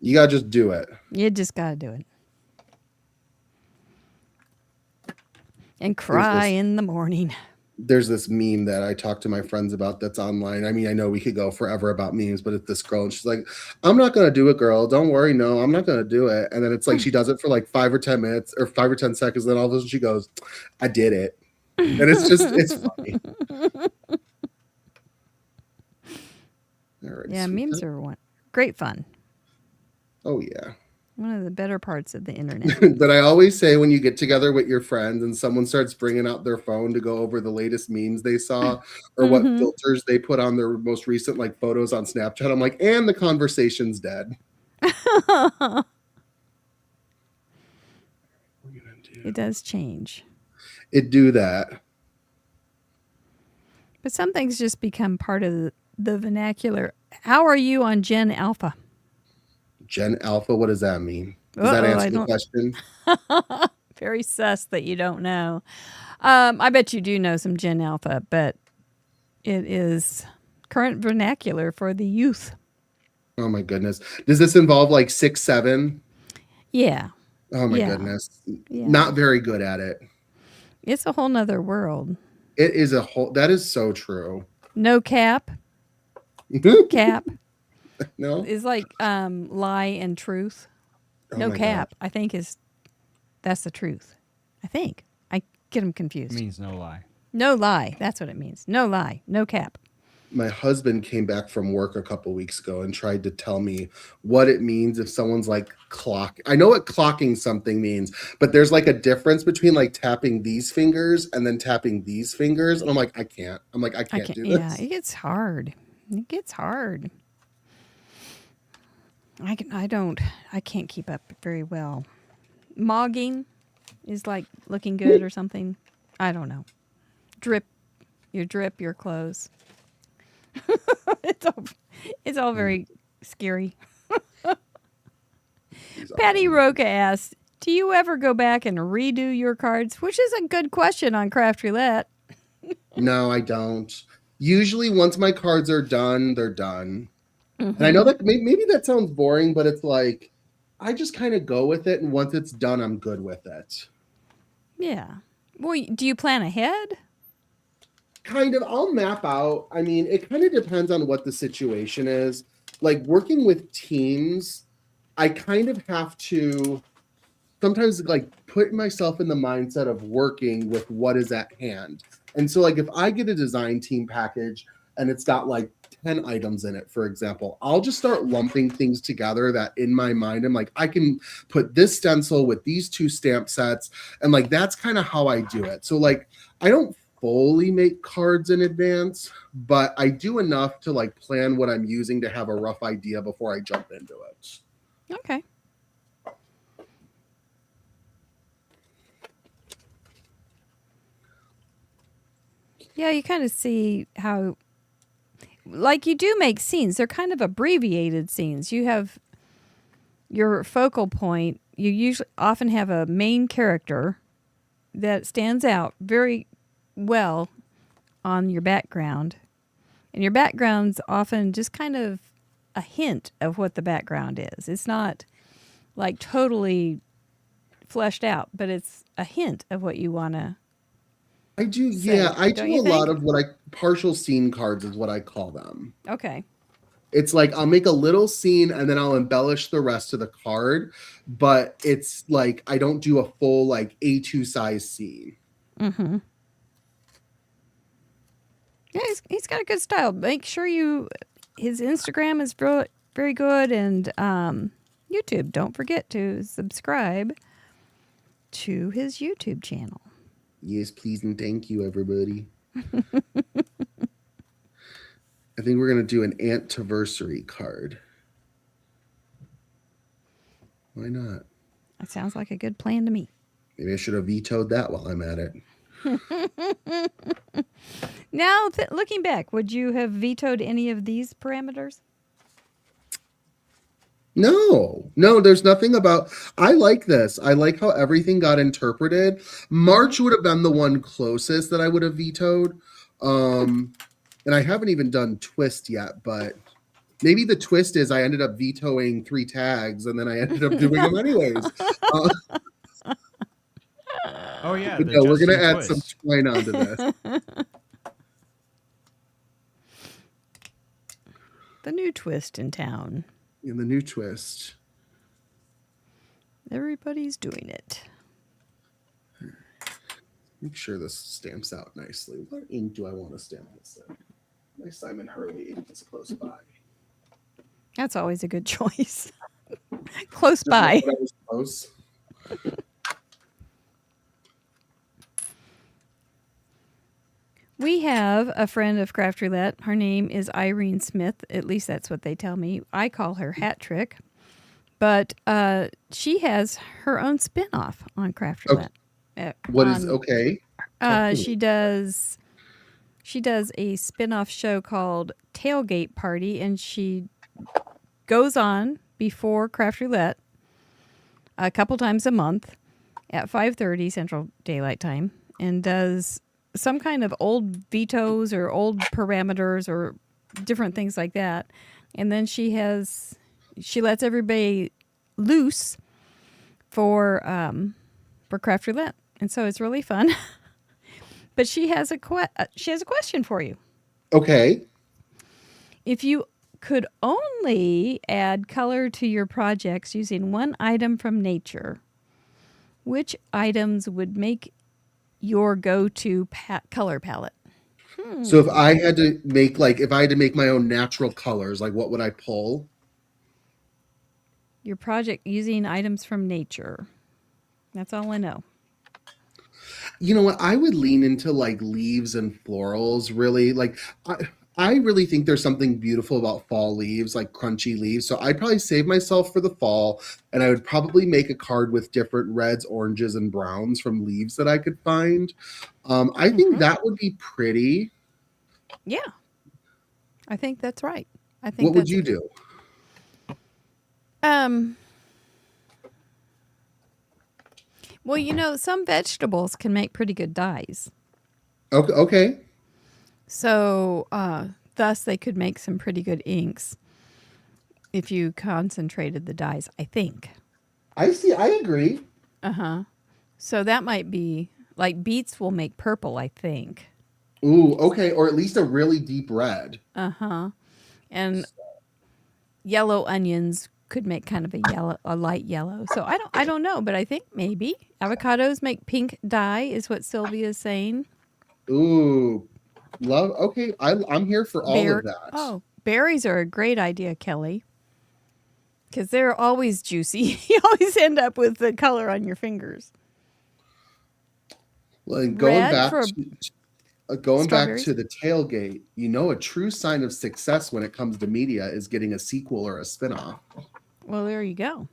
You gotta just do it. You just got to do it. And cry in the morning. There's this meme that I talk to my friends about that's online. I mean, I know we could go forever about memes, but it's this girl and she's like, I'm not going to do it, girl. Don't worry. No, I'm not going to do it. And then it's like she does it for like 5 or 10 minutes or 5 or 10 seconds. Then all of a sudden she goes, I did it. And it's just, it's funny. All right, Yeah, sweet. memes are great fun. Oh, yeah. One of the better parts of the internet. But I always say when you get together with your friends and someone starts bringing out their phone to go over the latest memes they saw or what filters they put on their most recent like photos on Snapchat, I'm like, and the conversation's dead. It does change. It do that. But some things just become part of the vernacular. How are you on Gen Alpha? Gen Alpha, what does that mean? Does that answer the question? Very sus that you don't know. I bet you do know some Gen Alpha, but it is current vernacular for the youth. Oh my goodness. Does this involve like 6, 7? Yeah. Oh my Yeah. goodness. Yeah. Not very good at it. It's a whole nother world. It is that is so true. No cap. Cap No? is like lie and truth. Oh No my cap, I think that's the truth. I think. I get them confused. It means no lie. No lie. That's what it means. No lie. No cap. My husband came back from work a couple weeks ago and tried to tell me what it means if someone's like clock. I know what clocking something means, but there's like a difference between like tapping these fingers and then tapping these fingers. And I'm like, I can't. I can't do this. Yeah, it gets hard. It gets hard. I can't keep up very well. Mogging is like looking good or something. I don't know. Drip your clothes. It's all very scary. Patty Roca asks, do you ever go back and redo your cards? Which is a good question on Craft Roulette. No, I don't. Usually once my cards are done, they're done. And I know that maybe that sounds boring, but it's like, I just kind of go with it. And once it's done, I'm good with it. Yeah. Well, do you plan ahead? Kind of. I'll map out. I mean, it kind of depends on what the situation is. Like working with teams, I kind of have to sometimes like put myself in the mindset of working with what is at hand. And so like if I get a design team package and it's got like 10 items in it, for example, I'll just start lumping things together that in my mind, I'm like, I can put this stencil with these 2 stamp sets. And like, that's kind of how I do it. So like, I don't fully make cards in advance, but I do enough to like plan what I'm using to have a rough idea before I jump into it. Okay. Yeah, you kind of see how, like you do make scenes. They're kind of abbreviated scenes. You have your focal point. You usually often have a main character that stands out very well on your background. And your background's often just kind of a hint of what the background is. It's not like totally fleshed out, but it's a hint of what you want to. I do, Say, yeah. I don't do you a lot think? of what partial scene cards is what I call them. Okay. It's like I'll make a little scene and then I'll embellish the rest of the card, but it's like I don't do a full like A2 size scene. Mm-hmm. Yeah, he's got a good style. Make sure his Instagram is very good, and YouTube. Don't forget to subscribe to his YouTube channel. Yes, please and thank you, everybody. I think we're going to do an anniversary card. Why not? That sounds like a good plan to me. Maybe I should have vetoed that while I'm at it. Now, looking back, would you have vetoed any of these parameters? No, there's nothing about. I like this. I like how everything got interpreted. March would have been the one closest that I would have vetoed. And I haven't even done twist yet, but maybe the twist is I ended up vetoing 3 tags and then I ended up doing them anyways. Oh yeah, But the no, we're going to Justin add some twist. twine onto this. The new twist in town. In the new twist. Everybody's doing it. Make sure this stamps out nicely. What ink do I want to stamp this in? My Simon Hurley ink is close by. That's always a good choice. Close by. That was close. We have a friend of Craft Roulette. Her name is Irene Smith. At least that's what they tell me. I call her Hat Trick. But she has her own spin-off on Craft Roulette. What is okay? She does a spin-off show called Tailgate Party, and she goes on before Craft Roulette a couple times a month at 5:30 Central Daylight Time, and does some kind of old vetoes or old parameters or different things like that. And then she lets everybody loose for Craft Roulette, and so it's really fun. But she has a question for you. Okay. If you could only add color to your projects using one item from nature, which items would make your go-to color palette? So if I had to make my own natural colors, like what would I pull? Your project using items from nature. That's all I know. You know what? I would lean into like leaves and florals, really. Like I really think there's something beautiful about fall leaves, like crunchy leaves. So I'd probably save myself for the fall, and I would probably make a card with different reds, oranges, and browns from leaves that I could find. I think that would be pretty. Yeah, I think that's right. What would you do? Well, some vegetables can make pretty good dyes. Okay. So, thus, they could make some pretty good inks if you concentrated the dyes, I think. I see. I agree. So that might be, like, beets will make purple, I think. Ooh, okay. Or at least a really deep red. And yellow onions could make kind of a light yellow. So I don't know, but I think maybe avocados make pink dye is what Sylvia's saying. Ooh, love. Okay, I'm here for all of that. Oh, berries are a great idea, Kelly, because they're always juicy. You always end up with the color on your fingers. Well, and going Red back for going back strawberries? to the tailgate, a true sign of success when it comes to media is getting a sequel or a spinoff. Well, there you go.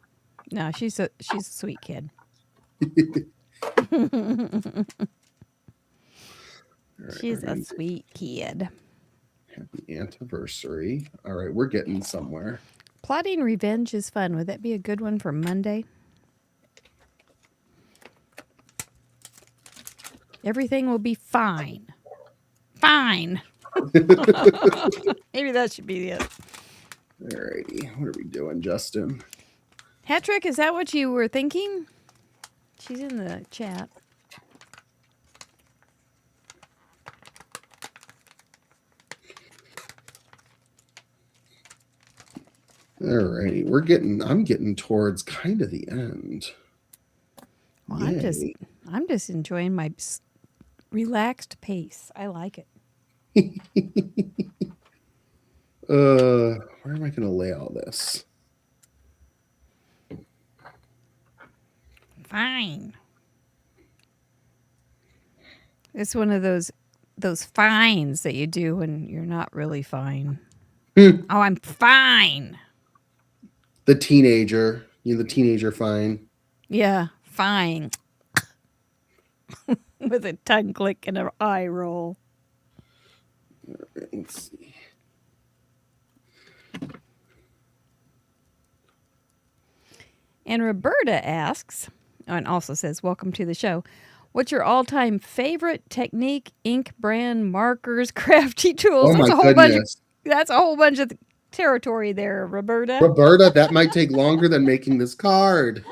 No, she's a sweet kid. She's a sweet kid. Happy anniversary. All right, we're getting somewhere. Plotting revenge is fun. Would that be a good one for Monday? Everything will be fine. Fine. Maybe that should be it. All righty. What are we doing, Justin? Hat Trick, is that what you were thinking? She's in the chat. All righty. I'm getting towards kind of the end. Well, I'm just enjoying my relaxed pace. I like it. Where am I going to lay all this? Fine. It's one of those those fines that you do when you're not really fine. Hmm. Oh, I'm fine. The teenager. The teenager fine. Yeah, fine. With a tongue click and an eye roll. Let's see. And Roberta asks, and also says, welcome to the show. What's your all-time favorite technique, ink brand, markers, crafty tools? Oh my That's goodness. a whole bunch of territory there, Roberta. Roberta, that might take longer than making this card.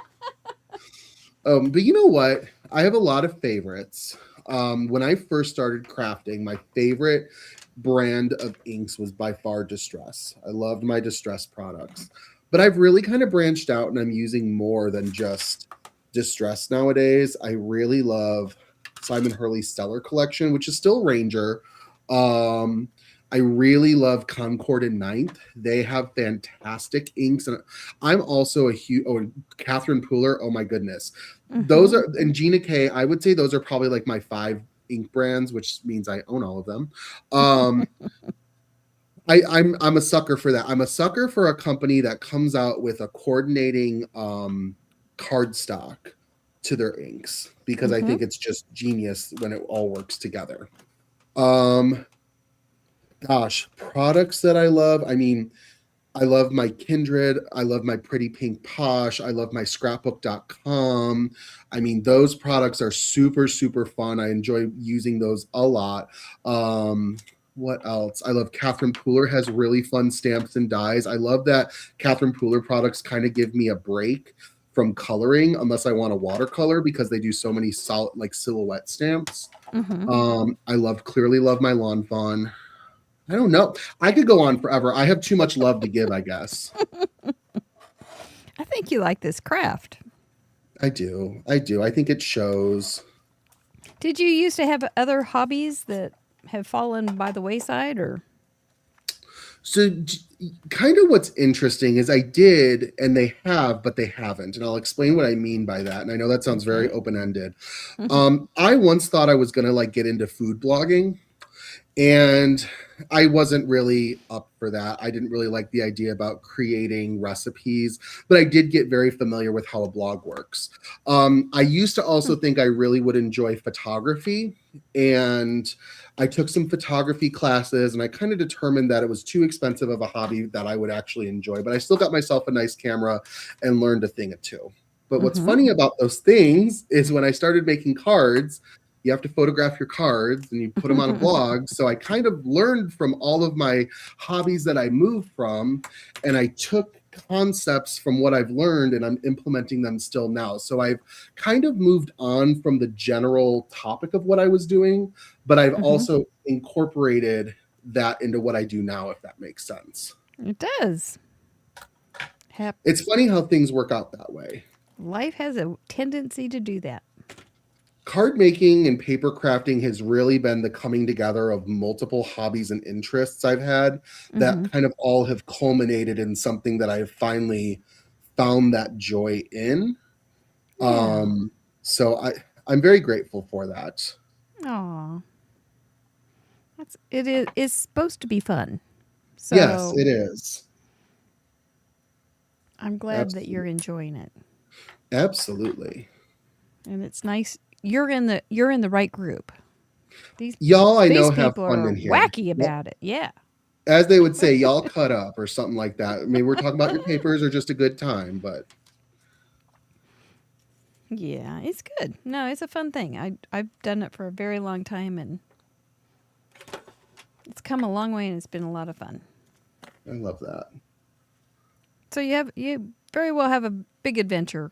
But you know what? I have a lot of favorites. When I first started crafting, my favorite brand of inks was by far Distress. I loved my Distress products. But I've really kind of branched out and I'm using more than just Distress nowadays. I really love Simon Hurley's Stellar collection, which is still Ranger. I really love Concord and Ninth. They have fantastic inks. And I'm also a huge, Catherine Pooler. Oh my goodness. Those are, and Gina K, I would say those are probably like my 5 ink brands, which means I own all of them. I'm a sucker for that. I'm a sucker for a company that comes out with a coordinating cardstock to their inks because I think it's just genius when it all works together. Gosh, products that I love. I mean, I love my Kindred. I love my Pretty Pink Posh. I love my scrapbook.com. I mean, those products are super, super fun. I enjoy using those a lot. What else? I love Catherine Pooler has really fun stamps and dies. I love that Catherine Pooler products kind of give me a break from coloring unless I want a watercolor because they do so many solid like silhouette stamps. I clearly love my Lawn Fawn. I don't know. I could go on forever. I have too much love to give, I guess. I think you like this craft. I do. I think it shows. Did you used to have other hobbies that have fallen by the wayside or? So kind of what's interesting is I did and they have, but they haven't. And I'll explain what I mean by that. And I know that sounds very open-ended. I once thought I was going to like get into food blogging. And I wasn't really up for that. I didn't really like the idea about creating recipes, but I did get very familiar with how a blog works. I used to also think I really would enjoy photography, and I took some photography classes, and I kind of determined that it was too expensive of a hobby that I would actually enjoy, but I still got myself a nice camera and learned a thing or two. But what's funny about those things is when I started making cards, you have to photograph your cards and you put them on a blog. So I kind of learned from all of my hobbies that I moved from, and I took concepts from what I've learned and I'm implementing them still now. So I've kind of moved on from the general topic of what I was doing, but I've also incorporated that into what I do now, if that makes sense. It does. It's funny how things work out that way. Life has a tendency to do that. Card making and paper crafting has really been the coming together of multiple hobbies and interests I've had that kind of all have culminated in something that I've finally found that joy in. Yeah. So I'm very grateful for that. Aw. It's supposed to be fun. So Yes, it is. I'm glad that you're enjoying it. Absolutely. And it's nice. You're in the right group. Y'all I know these have people fun are in here. wacky about it. Yeah. As they would say, y'all cut up or something like that. I mean, we're talking about your papers or just a good time, but yeah, it's good. No, it's a fun thing. I've done it for a very long time and it's come a long way and it's been a lot of fun. I love that. So you very well have a big adventure.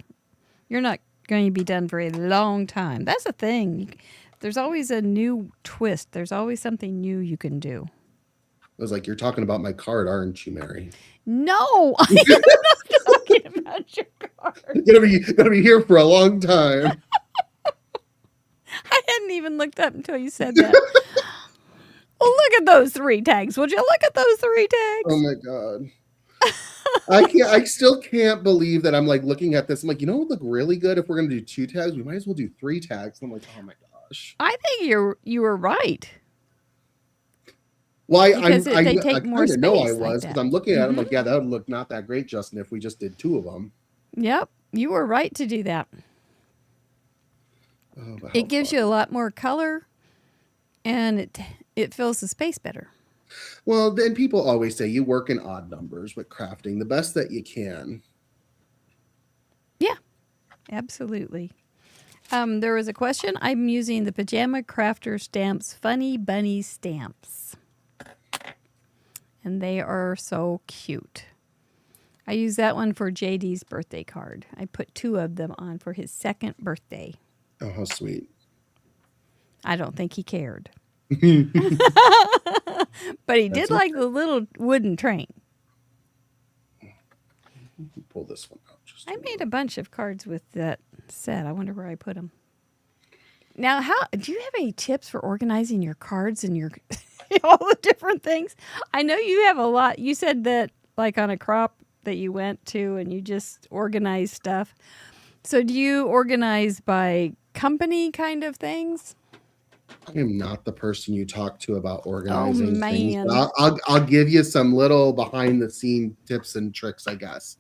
You're not going to be done for a long time. That's the thing. There's always a new twist. There's always something new you can do. I was like, you're talking about my card, aren't you, Mary? No, I'm not talking about your card. Gonna be here for a long time. I hadn't even looked up until you said that. Well, look at those 3 tags. Would you look at those 3 tags? Oh my god. I still can't believe that I'm like looking at this. I'm like, you know what would look really good if we're gonna do 2 tags? We might as well do 3 tags. And I'm like, oh my gosh. I think you were right. Well, Because they take more kind of know I space like was, that. because I'm looking at it, I'm like, yeah, that would look not that great, Justin, if we just did 2 of them. Yep, you were right to do that. Oh, but how It gives fun. you a lot more color, and it fills the space better. Well, then people always say you work in odd numbers with crafting, the best that you can. Yeah, absolutely. There was a question. I'm using the Pajama Crafter Stamps Funny Bunny stamps. And they are so cute. I use that one for JD's birthday card. I put 2 of them on for his 2nd birthday. Oh, how sweet. I don't think he cared. But he did like the little wooden train. Pull this one out. Just I made a bunch of cards with that set. I wonder where I put them. Now, do you have any tips for organizing your cards and your all the different things? I know you have a lot. You said that like on a crop that you went to and you just organize stuff. So do you organize by company kind of things? I am not the person you talk to about organizing man. things. But I'll give you some little behind the scene tips and tricks, I guess.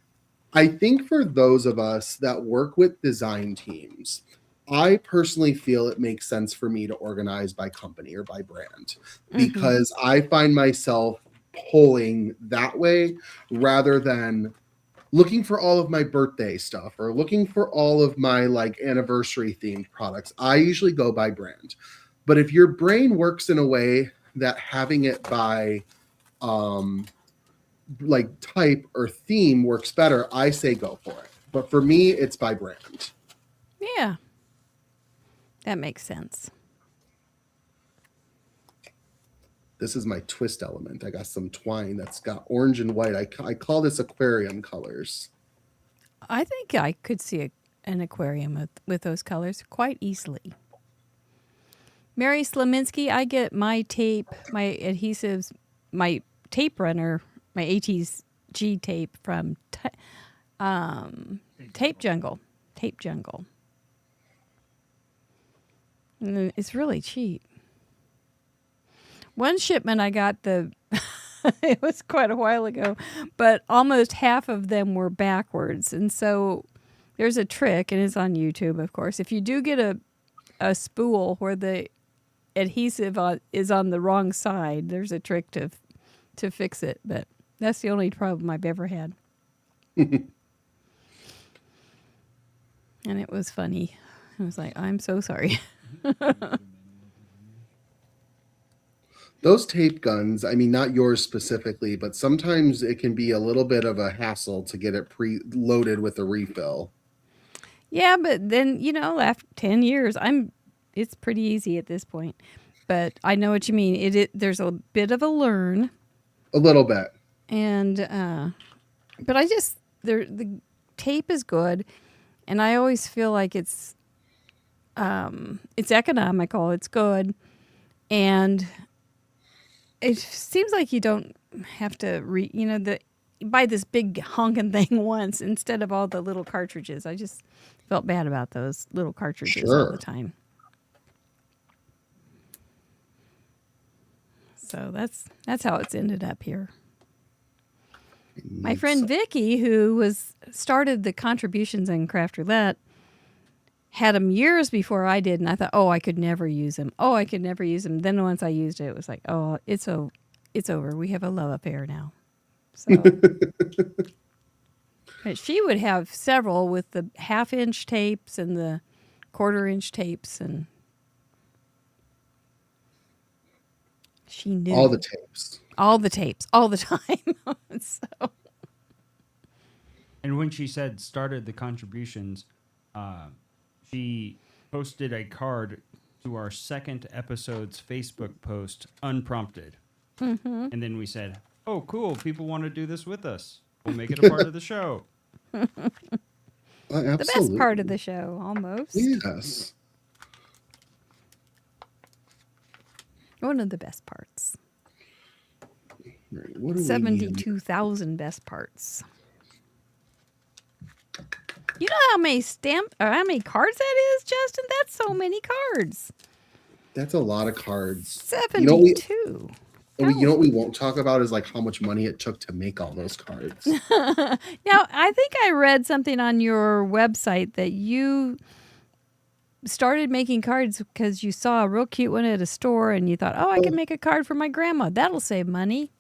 I think for those of us that work with design teams, I personally feel it makes sense for me to organize by company or by brand, because I find myself pulling that way rather than looking for all of my birthday stuff or looking for all of my like anniversary themed products. I usually go by brand. But if your brain works in a way that having it by like type or theme works better, I say go for it. But for me, it's by brand. Yeah. That makes sense. This is my twist element. I got some twine that's got orange and white. I call this aquarium colors. I think I could see an aquarium with those colors quite easily. Mary Slaminski, I get my tape, my adhesives, my tape runner, my ATG tape from Tape Jungle. Tape Jungle. And it's really cheap. One shipment I got it was quite a while ago, but almost half of them were backwards. And so there's a trick, and it's on YouTube, of course. If you do get a spool where the adhesive is on the wrong side, there's a trick to fix it. But that's the only problem I've ever had. And it was funny. I was like, I'm so sorry. Those tape guns, I mean, not yours specifically, but sometimes it can be a little bit of a hassle to get it pre-loaded with a refill. Yeah, but then, after 10 years, it's pretty easy at this point. But I know what you mean. There's a bit of a learn. A little bit. And, but the tape is good. And I always feel like it's economical. It's good. And it seems like you don't have to buy this big honking thing once instead of all the little cartridges. I just felt bad about those little cartridges all the time. So that's how it's ended up here. My friend Vicky, who started the contributions in Craft Roulette, had them years before I did, and I thought, I could never use them. I could never use them. Then once I used it, it was like, it's over. We have a love affair now. So but she would have several with the 1/2-inch tapes and the 1/4-inch tapes, and she knew all the tapes all the time. So. And when she said started the contributions, she posted a card to our 2nd episode's Facebook post unprompted. And then we said, oh, cool. People want to do this with us. We'll make it a part of the show. The best part of the show, almost. Yes. One of the best parts. Right, what do we need? 72,000 best parts. You know how many how many cards that is, Justin? That's so many cards. That's a lot of cards. 72. And you know what we won't talk about is like how much money it took to make all those cards. Now, I think I read something on your website that you started making cards because you saw a real cute one at a store and you thought, oh, I can make a card for my grandma. That'll save money.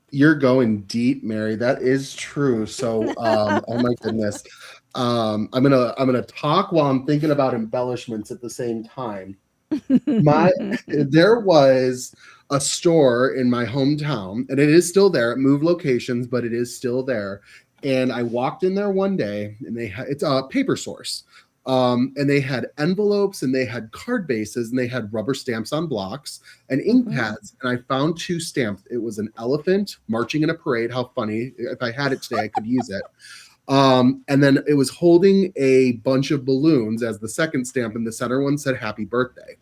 You're going deep, Mary. That is true. So, oh my goodness. I'm gonna talk while I'm thinking about embellishments at the same time. There was a store in my hometown, and it is still there. It moved locations, but it is still there. And I walked in there one day, and it's a paper source. And they had envelopes, and they had card bases, and they had rubber stamps on blocks and ink pads. And I found 2 stamps. It was an elephant marching in a parade. How funny! If I had it today, I could use it. And then it was holding a bunch of balloons as the second stamp, and the center one said "Happy Birthday."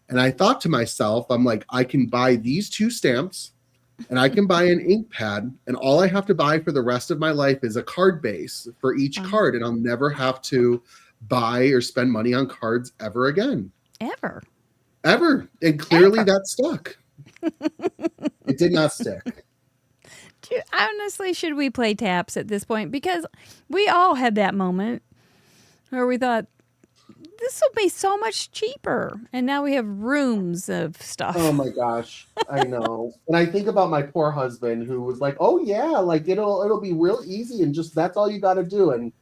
And I thought to myself, I'm like, I can buy these 2 stamps, and I can buy an ink pad, and all I have to buy for the rest of my life is a card base for each card, and I'll never have to buy or spend money on cards ever again. Ever. And clearly that stuck. It did not stick. Honestly, should we play taps at this point? Because we all had that moment where we thought, this will be so much cheaper. And now we have rooms of stuff. Oh my gosh. I know. And I think about my poor husband who was like, oh yeah, like it'll be real easy and just that's all you got to do. And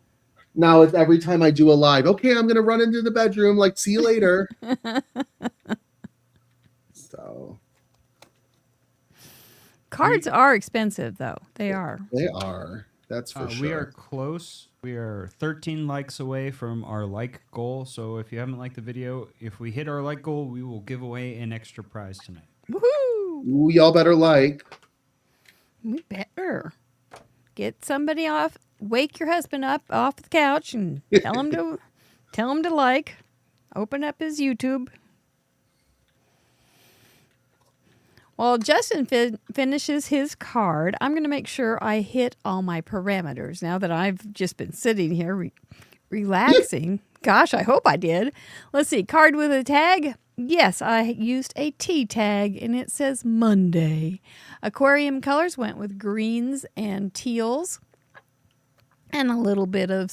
now it's every time I do a live, okay, I'm going to run into the bedroom, like, see you later. So. Cards are expensive, though. They are. They are. That's for sure. We are close. We are 13 likes away from our like goal. So if you haven't liked the video, if we hit our like goal, we will give away an extra prize tonight. Woohoo! Ooh, y'all better like. We better. Get somebody off. Wake your husband up off the couch and tell him to like. Open up his YouTube. While Justin finishes his card, I'm going to make sure I hit all my parameters now that I've just been sitting here relaxing. Gosh, I hope I did. Let's see. Card with a tag. Yes, I used a T tag, and it says Monday. Aquarium colors went with greens and teals, and a little bit of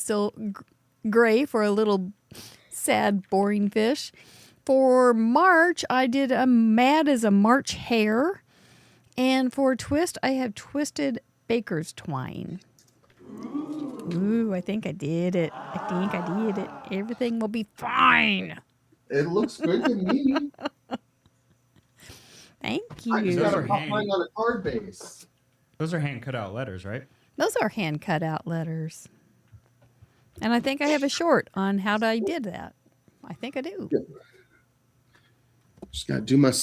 gray for a little sad, boring fish. For March, I did a Mad as a March hare. And for twist, I have twisted baker's twine. Ooh, I think I did it. Everything will be fine. It looks good to me. Thank you. I just got to pop mine on a card base. Those are hand cut out letters, right? Those are hand cut out letters. And I think I have a short on how I did that. I think I do. Yeah. Just got to do my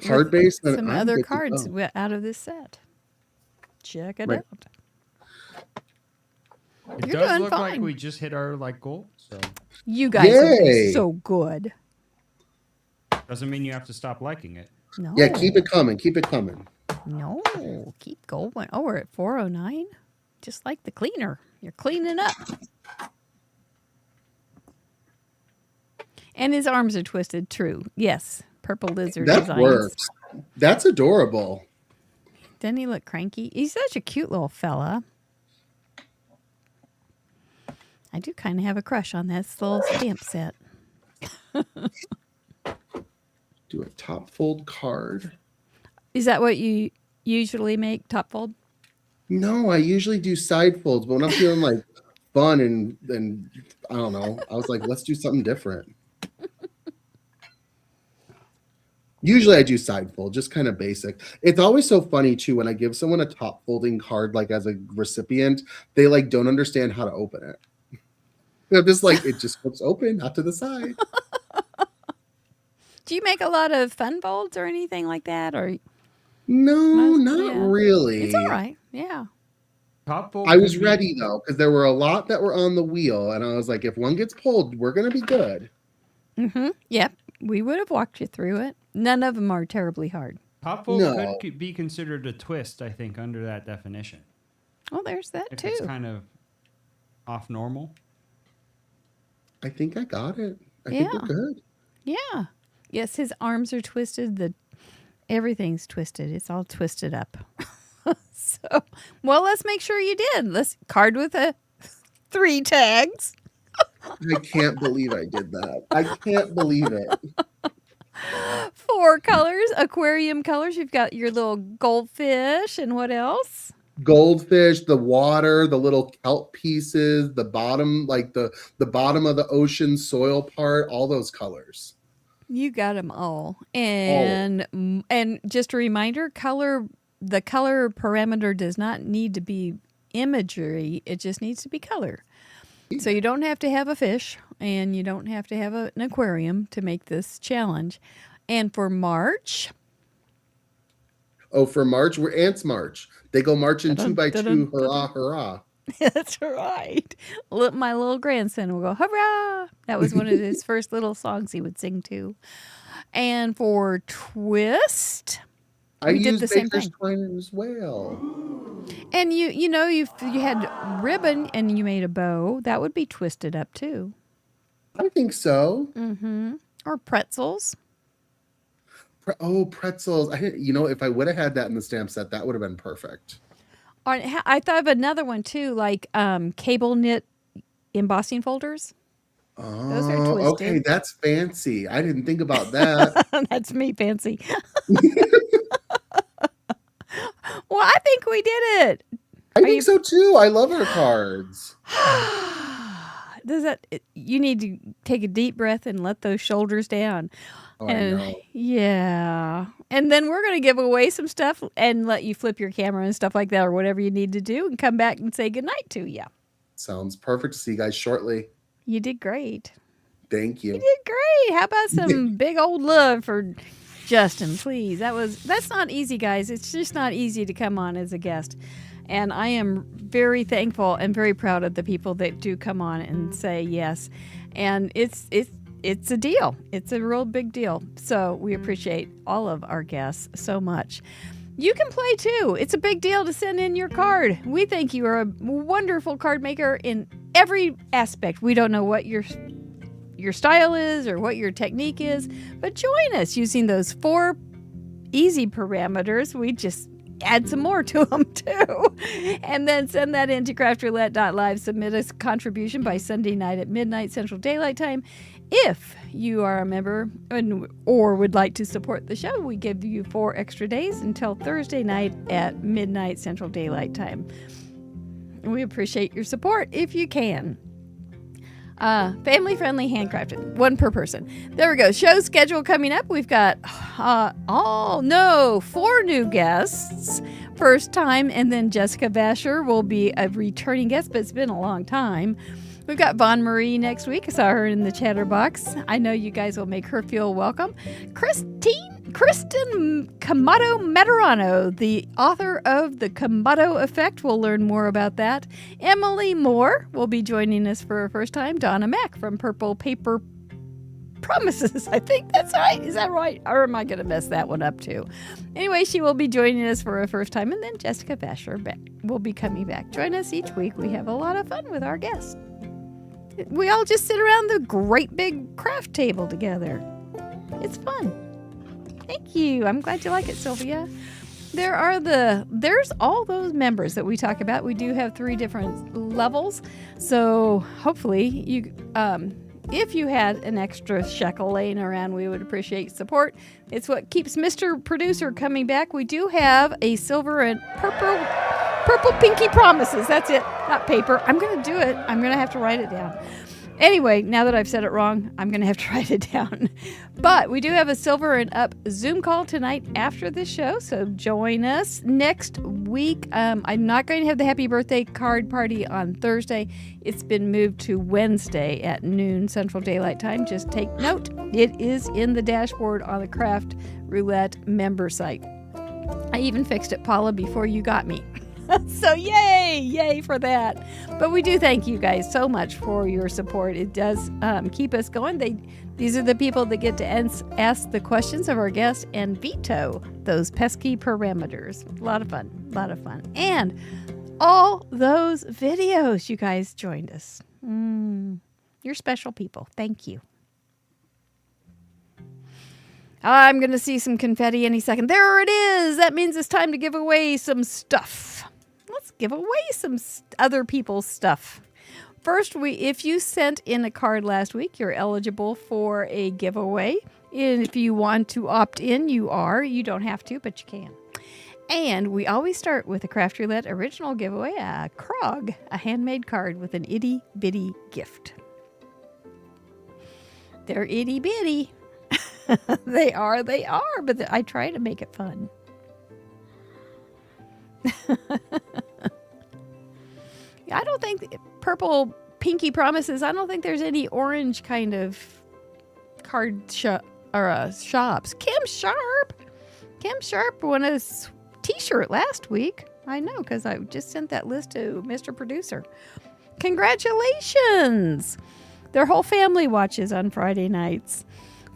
card base. And some other cards out of this set. Check it out. It You're does doing look fine. like we just hit our like goal. So You guys are so good. doesn't mean you have to stop liking it. No. Yeah, keep it coming. Keep it coming. No, keep going. Oh, we're at 409. Just like the cleaner. You're cleaning up. And his arms are twisted, true. Yes, purple lizard That designs. works. That's adorable. Doesn't he look cranky? He's such a cute little fella. I do kind of have a crush on this little stamp set. Do a top fold card. Is that what you usually make, top fold? No, I usually do side folds, but when I'm feeling like fun and I don't know, I was like, let's do something different. Usually I do side fold, just kind of basic. It's always so funny too when I give someone a top folding card, like as a recipient, they like don't understand how to open it. I'm just like, it just flips open, not to the side. Do you make a lot of fun folds or anything like that? Or No, not really. It's all right. Yeah. Top fold. I was ready though, because there were a lot that were on the wheel, and I was like, if one gets pulled, we're gonna be good. Mm-hmm. Yep. We would have walked you through it. None of them are terribly hard. Top fold could be considered a twist, I think, under that definition. Oh, there's that If too. it's kind of off normal. I think I got it. I think we're good. Yeah. Yes, his arms are twisted. Everything's twisted. It's all twisted up. So, well, let's make sure you did. Let's card with 3 tags. I can't believe I did that. I can't believe it. 4 colors, aquarium colors. You've got your little goldfish, and what else? Goldfish, the water, the little kelp pieces, the bottom, like the bottom of the ocean soil part, all those colors. You got them all. And just a reminder, the color parameter does not need to be imagery. It just needs to be color. So you don't have to have a fish, and you don't have to have an aquarium to make this challenge. And for March... Oh, for March, we're Ants March. They go marching 2 by 2. Hurrah, hurrah. That's right. My little grandson will go, hurrah. That was one of his first little songs he would sing too. And for twist, I we did used the same Baker's thing. twine as well. And you had ribbon and you made a bow. That would be twisted up too. I think so. Mm-hmm. Or pretzels. Pretzels. If I would have had that in the stamp set, that would have been perfect. I thought of another one too, like cable knit embossing folders. Those are twisted. Okay, that's fancy. I didn't think about that. That's me, fancy. Well, I think we did it. I think so too. I love our cards. You need to take a deep breath and let those shoulders down. Oh, I know. Yeah. And then we're going to give away some stuff and let you flip your camera and stuff like that, or whatever you need to do, and come back and say goodnight to you. Sounds perfect. See you guys shortly. You did great. Thank you. You did great. How about some big old love for Justin, please? That's not easy, guys. It's just not easy to come on as a guest. And I am very thankful and very proud of the people that do come on and say yes. And it's a deal. It's a real big deal. So we appreciate all of our guests so much. You can play too. It's a big deal to send in your card. We think you are a wonderful card maker in every aspect. We don't know what your style is or what your technique is, but join us using those 4 easy parameters. We just add some more to them too. And then send that into craftroulette.live. Submit a contribution by Sunday night at midnight Central Daylight Time. If you are a member or would like to support the show, we give you 4 extra days until Thursday night at midnight Central Daylight Time. We appreciate your support if you can. Family-friendly handcrafted, 1 per person. There we go. Show schedule coming up. We've got 4 new guests. First time, and then Jessica Vasher will be a returning guest, but it's been a long time. We've got Vaughn Marie next week. I saw her in the chatterbox. I know you guys will make her feel welcome. Kristen Camato Medrano, the author of The Camato Effect. We'll learn more about that. Emily Moore will be joining us for her first time. Donna Mack from Purple Paper Promises. I think that's right. Is that right? Or am I going to mess that one up too? Anyway, she will be joining us for her first time. And then Jessica Vasher will be coming back. Join us each week. We have a lot of fun with our guests. We all just sit around the great big craft table together. It's fun. Thank you. I'm glad you like it, Sylvia. There's all those members that we talk about. We do have 3 different levels. So hopefully you, if you had an extra shekel laying around, we would appreciate support. It's what keeps Mr. Producer coming back. We do have a silver and purple pinky promises. That's it. Not paper. I'm going to do it. I'm going to have to write it down. Anyway, now that I've said it wrong, I'm going to have to write it down. But we do have a Silver and Up Zoom call tonight after the show, so join us next week. I'm not going to have the happy birthday card party on Thursday. It's been moved to Wednesday at noon Central Daylight Time. Just take note. It is in the dashboard on the Craft Roulette member site. I even fixed it, Paula, before you got me. So yay for that. But we do thank you guys so much for your support. It does keep us going. These are the people that get to ask the questions of our guests and veto those pesky parameters. A lot of fun. And all those videos, you guys joined us. You're special people. Thank you. I'm going to see some confetti any second. There it is. That means it's time to give away some stuff. Let's give away some other people's stuff. First, if you sent in a card last week, you're eligible for a giveaway. And if you want to opt in, you are. You don't have to, but you can. And we always start with a Craft Roulette original giveaway, a Krog, a handmade card with an itty-bitty gift. They're itty-bitty. They are, but I try to make it fun. I don't think purple pinky promises. I don't think there's any orange kind of card shops. Kim Sharp won a t-shirt last week. I know, because I just sent that list to Mr. Producer. Congratulations! Their whole family watches on Friday nights.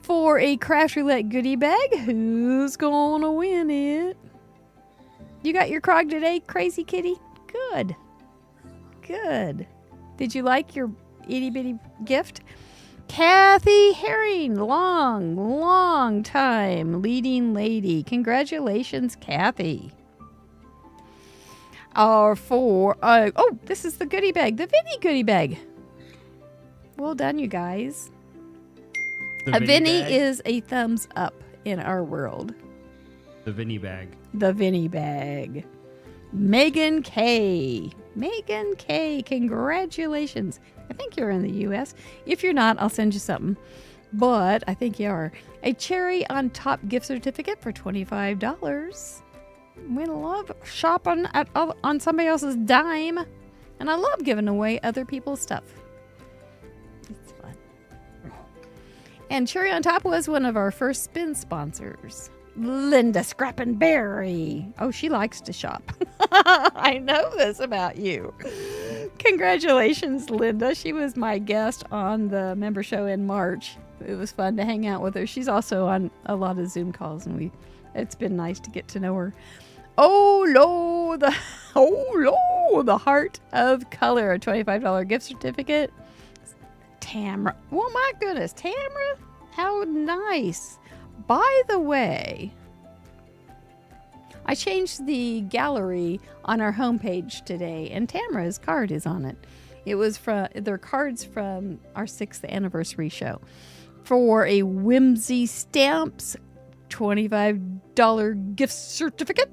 For a Craft Roulette goodie bag, who's gonna win it? You got your Krog today, Crazy Kitty? Good. Did you like your itty-bitty gift? Kathy Herring, long time leading lady. Congratulations, Kathy. This is the goodie bag, the Vinny goodie bag. Well done, you guys. A Vinny is a thumbs up in our world. The Vinny bag. The Vinny bag. Megan K. Congratulations. I think you're in the U.S. If you're not, I'll send you something. But I think you are. A cherry on top gift certificate for $25. We love shopping on somebody else's dime. And I love giving away other people's stuff. It's fun. And cherry on top was one of our first spin sponsors. Linda Scrappenberry. Oh, she likes to shop. I know this about you. Congratulations, Linda. She was my guest on the member show in March. It was fun to hang out with her. She's also on a lot of Zoom calls, and it's been nice to get to know her. The Heart of Color, a $25 gift certificate. Tamra. Oh my goodness, Tamra. How nice. By the way, I changed the gallery on our homepage today, and Tamara's card is on it. It was from their cards from our 6th anniversary show. For a Whimsy Stamps $25 gift certificate.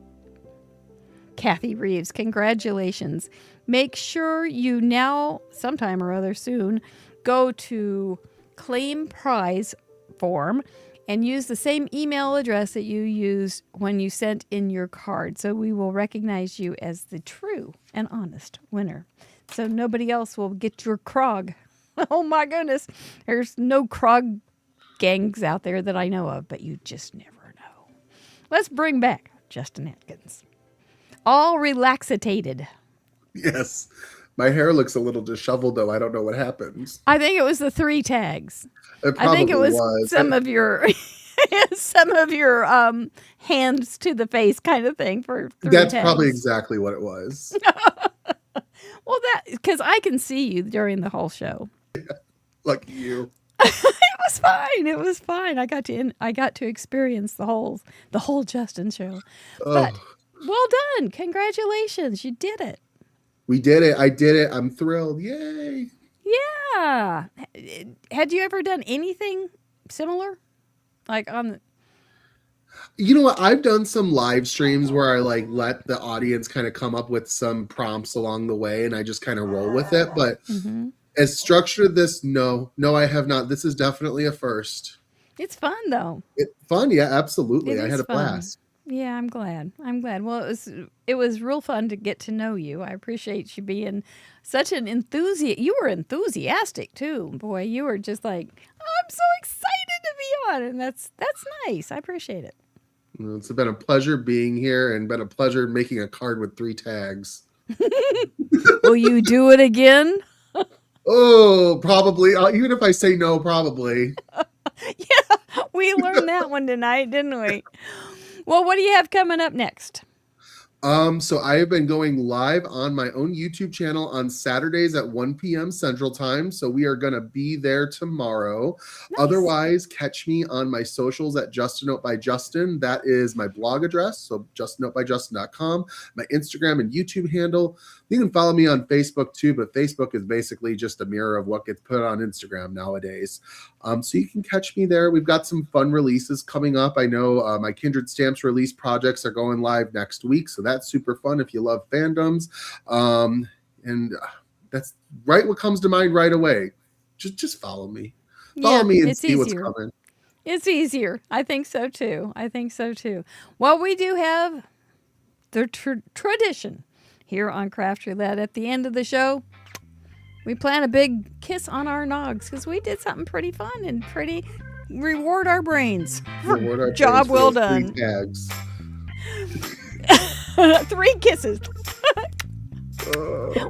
Kathy Reeves, congratulations. Make sure you now, sometime or other soon, go to claim prize form and use the same email address that you used when you sent in your card. So we will recognize you as the true and honest winner. So nobody else will get your Krog. Oh my goodness. There's no Krog gangs out there that I know of, but you just never know. Let's bring back Justin Adkins. All relaxitated. Yes. My hair looks a little disheveled, though. I don't know what happens. I think it was the 3 tags. I think it was some of your hands to the face kind of thing for 3 That's tags. probably exactly what it was. Well, because I can see you during the whole show. Lucky you. It was fine. I got to experience the whole Justin show. But well done. Congratulations. You did it. We did it. I did it. I'm thrilled. Yay. Yeah. Had you ever done anything similar? Like on You know what? I've done some live streams where I let the audience kind of come up with some prompts along the way, and I just kind of roll with it. But as structured this, no, I have not. This is definitely a first. It's fun though. Fun, yeah, absolutely. I had a fun. blast. Yeah, I'm glad. Well, it was real fun to get to know you. I appreciate you being such an enthusiast. You were enthusiastic too, boy. You were just like, I'm so excited to be on, and that's nice. I appreciate it. Well, it's been a pleasure being here, and been a pleasure making a card with 3 tags. Will you do it again? Oh, probably. Even if I say no, probably. Yeah, we learned that one tonight, didn't we? Well, what do you have coming up next? So I have been going live on my own YouTube channel on Saturdays at 1 p.m. Central Time. So we are going to be there tomorrow. Nice. Otherwise, catch me on my socials at Just a Note by Justin. That is my blog address. So justanotebyjustin.com, my Instagram and YouTube handle. You can follow me on Facebook too, but Facebook is basically just a mirror of what gets put on Instagram nowadays. So you can catch me there. We've got some fun releases coming up. I know my Kindred Stamps release projects are going live next week. So that's super fun if you love fandoms. And that's right what comes to mind right away. Just follow me. Follow me and see what's coming. It's easier. I think so too. Well, we do have the tradition here on Craft Roulette. At the end of the show, we plan a big kiss on our nogs because we did something pretty fun and pretty reward our brains for job well done. 3 tags. 3 kisses.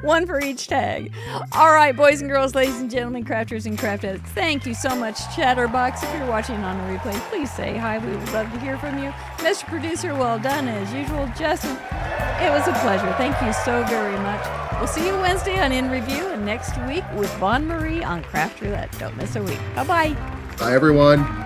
1 for each tag. All right, boys and girls, ladies and gentlemen, crafters and craft addicts, thank you so much. Chatterbox, if you're watching on the replay, please say hi. We would love to hear from you. Mr. Producer, well done as usual. Justin, it was a pleasure. Thank you so very much. We'll see you Wednesday on In Review and next week with Bon Marie on Craft Roulette. Don't miss a week. Bye-bye. Bye, everyone.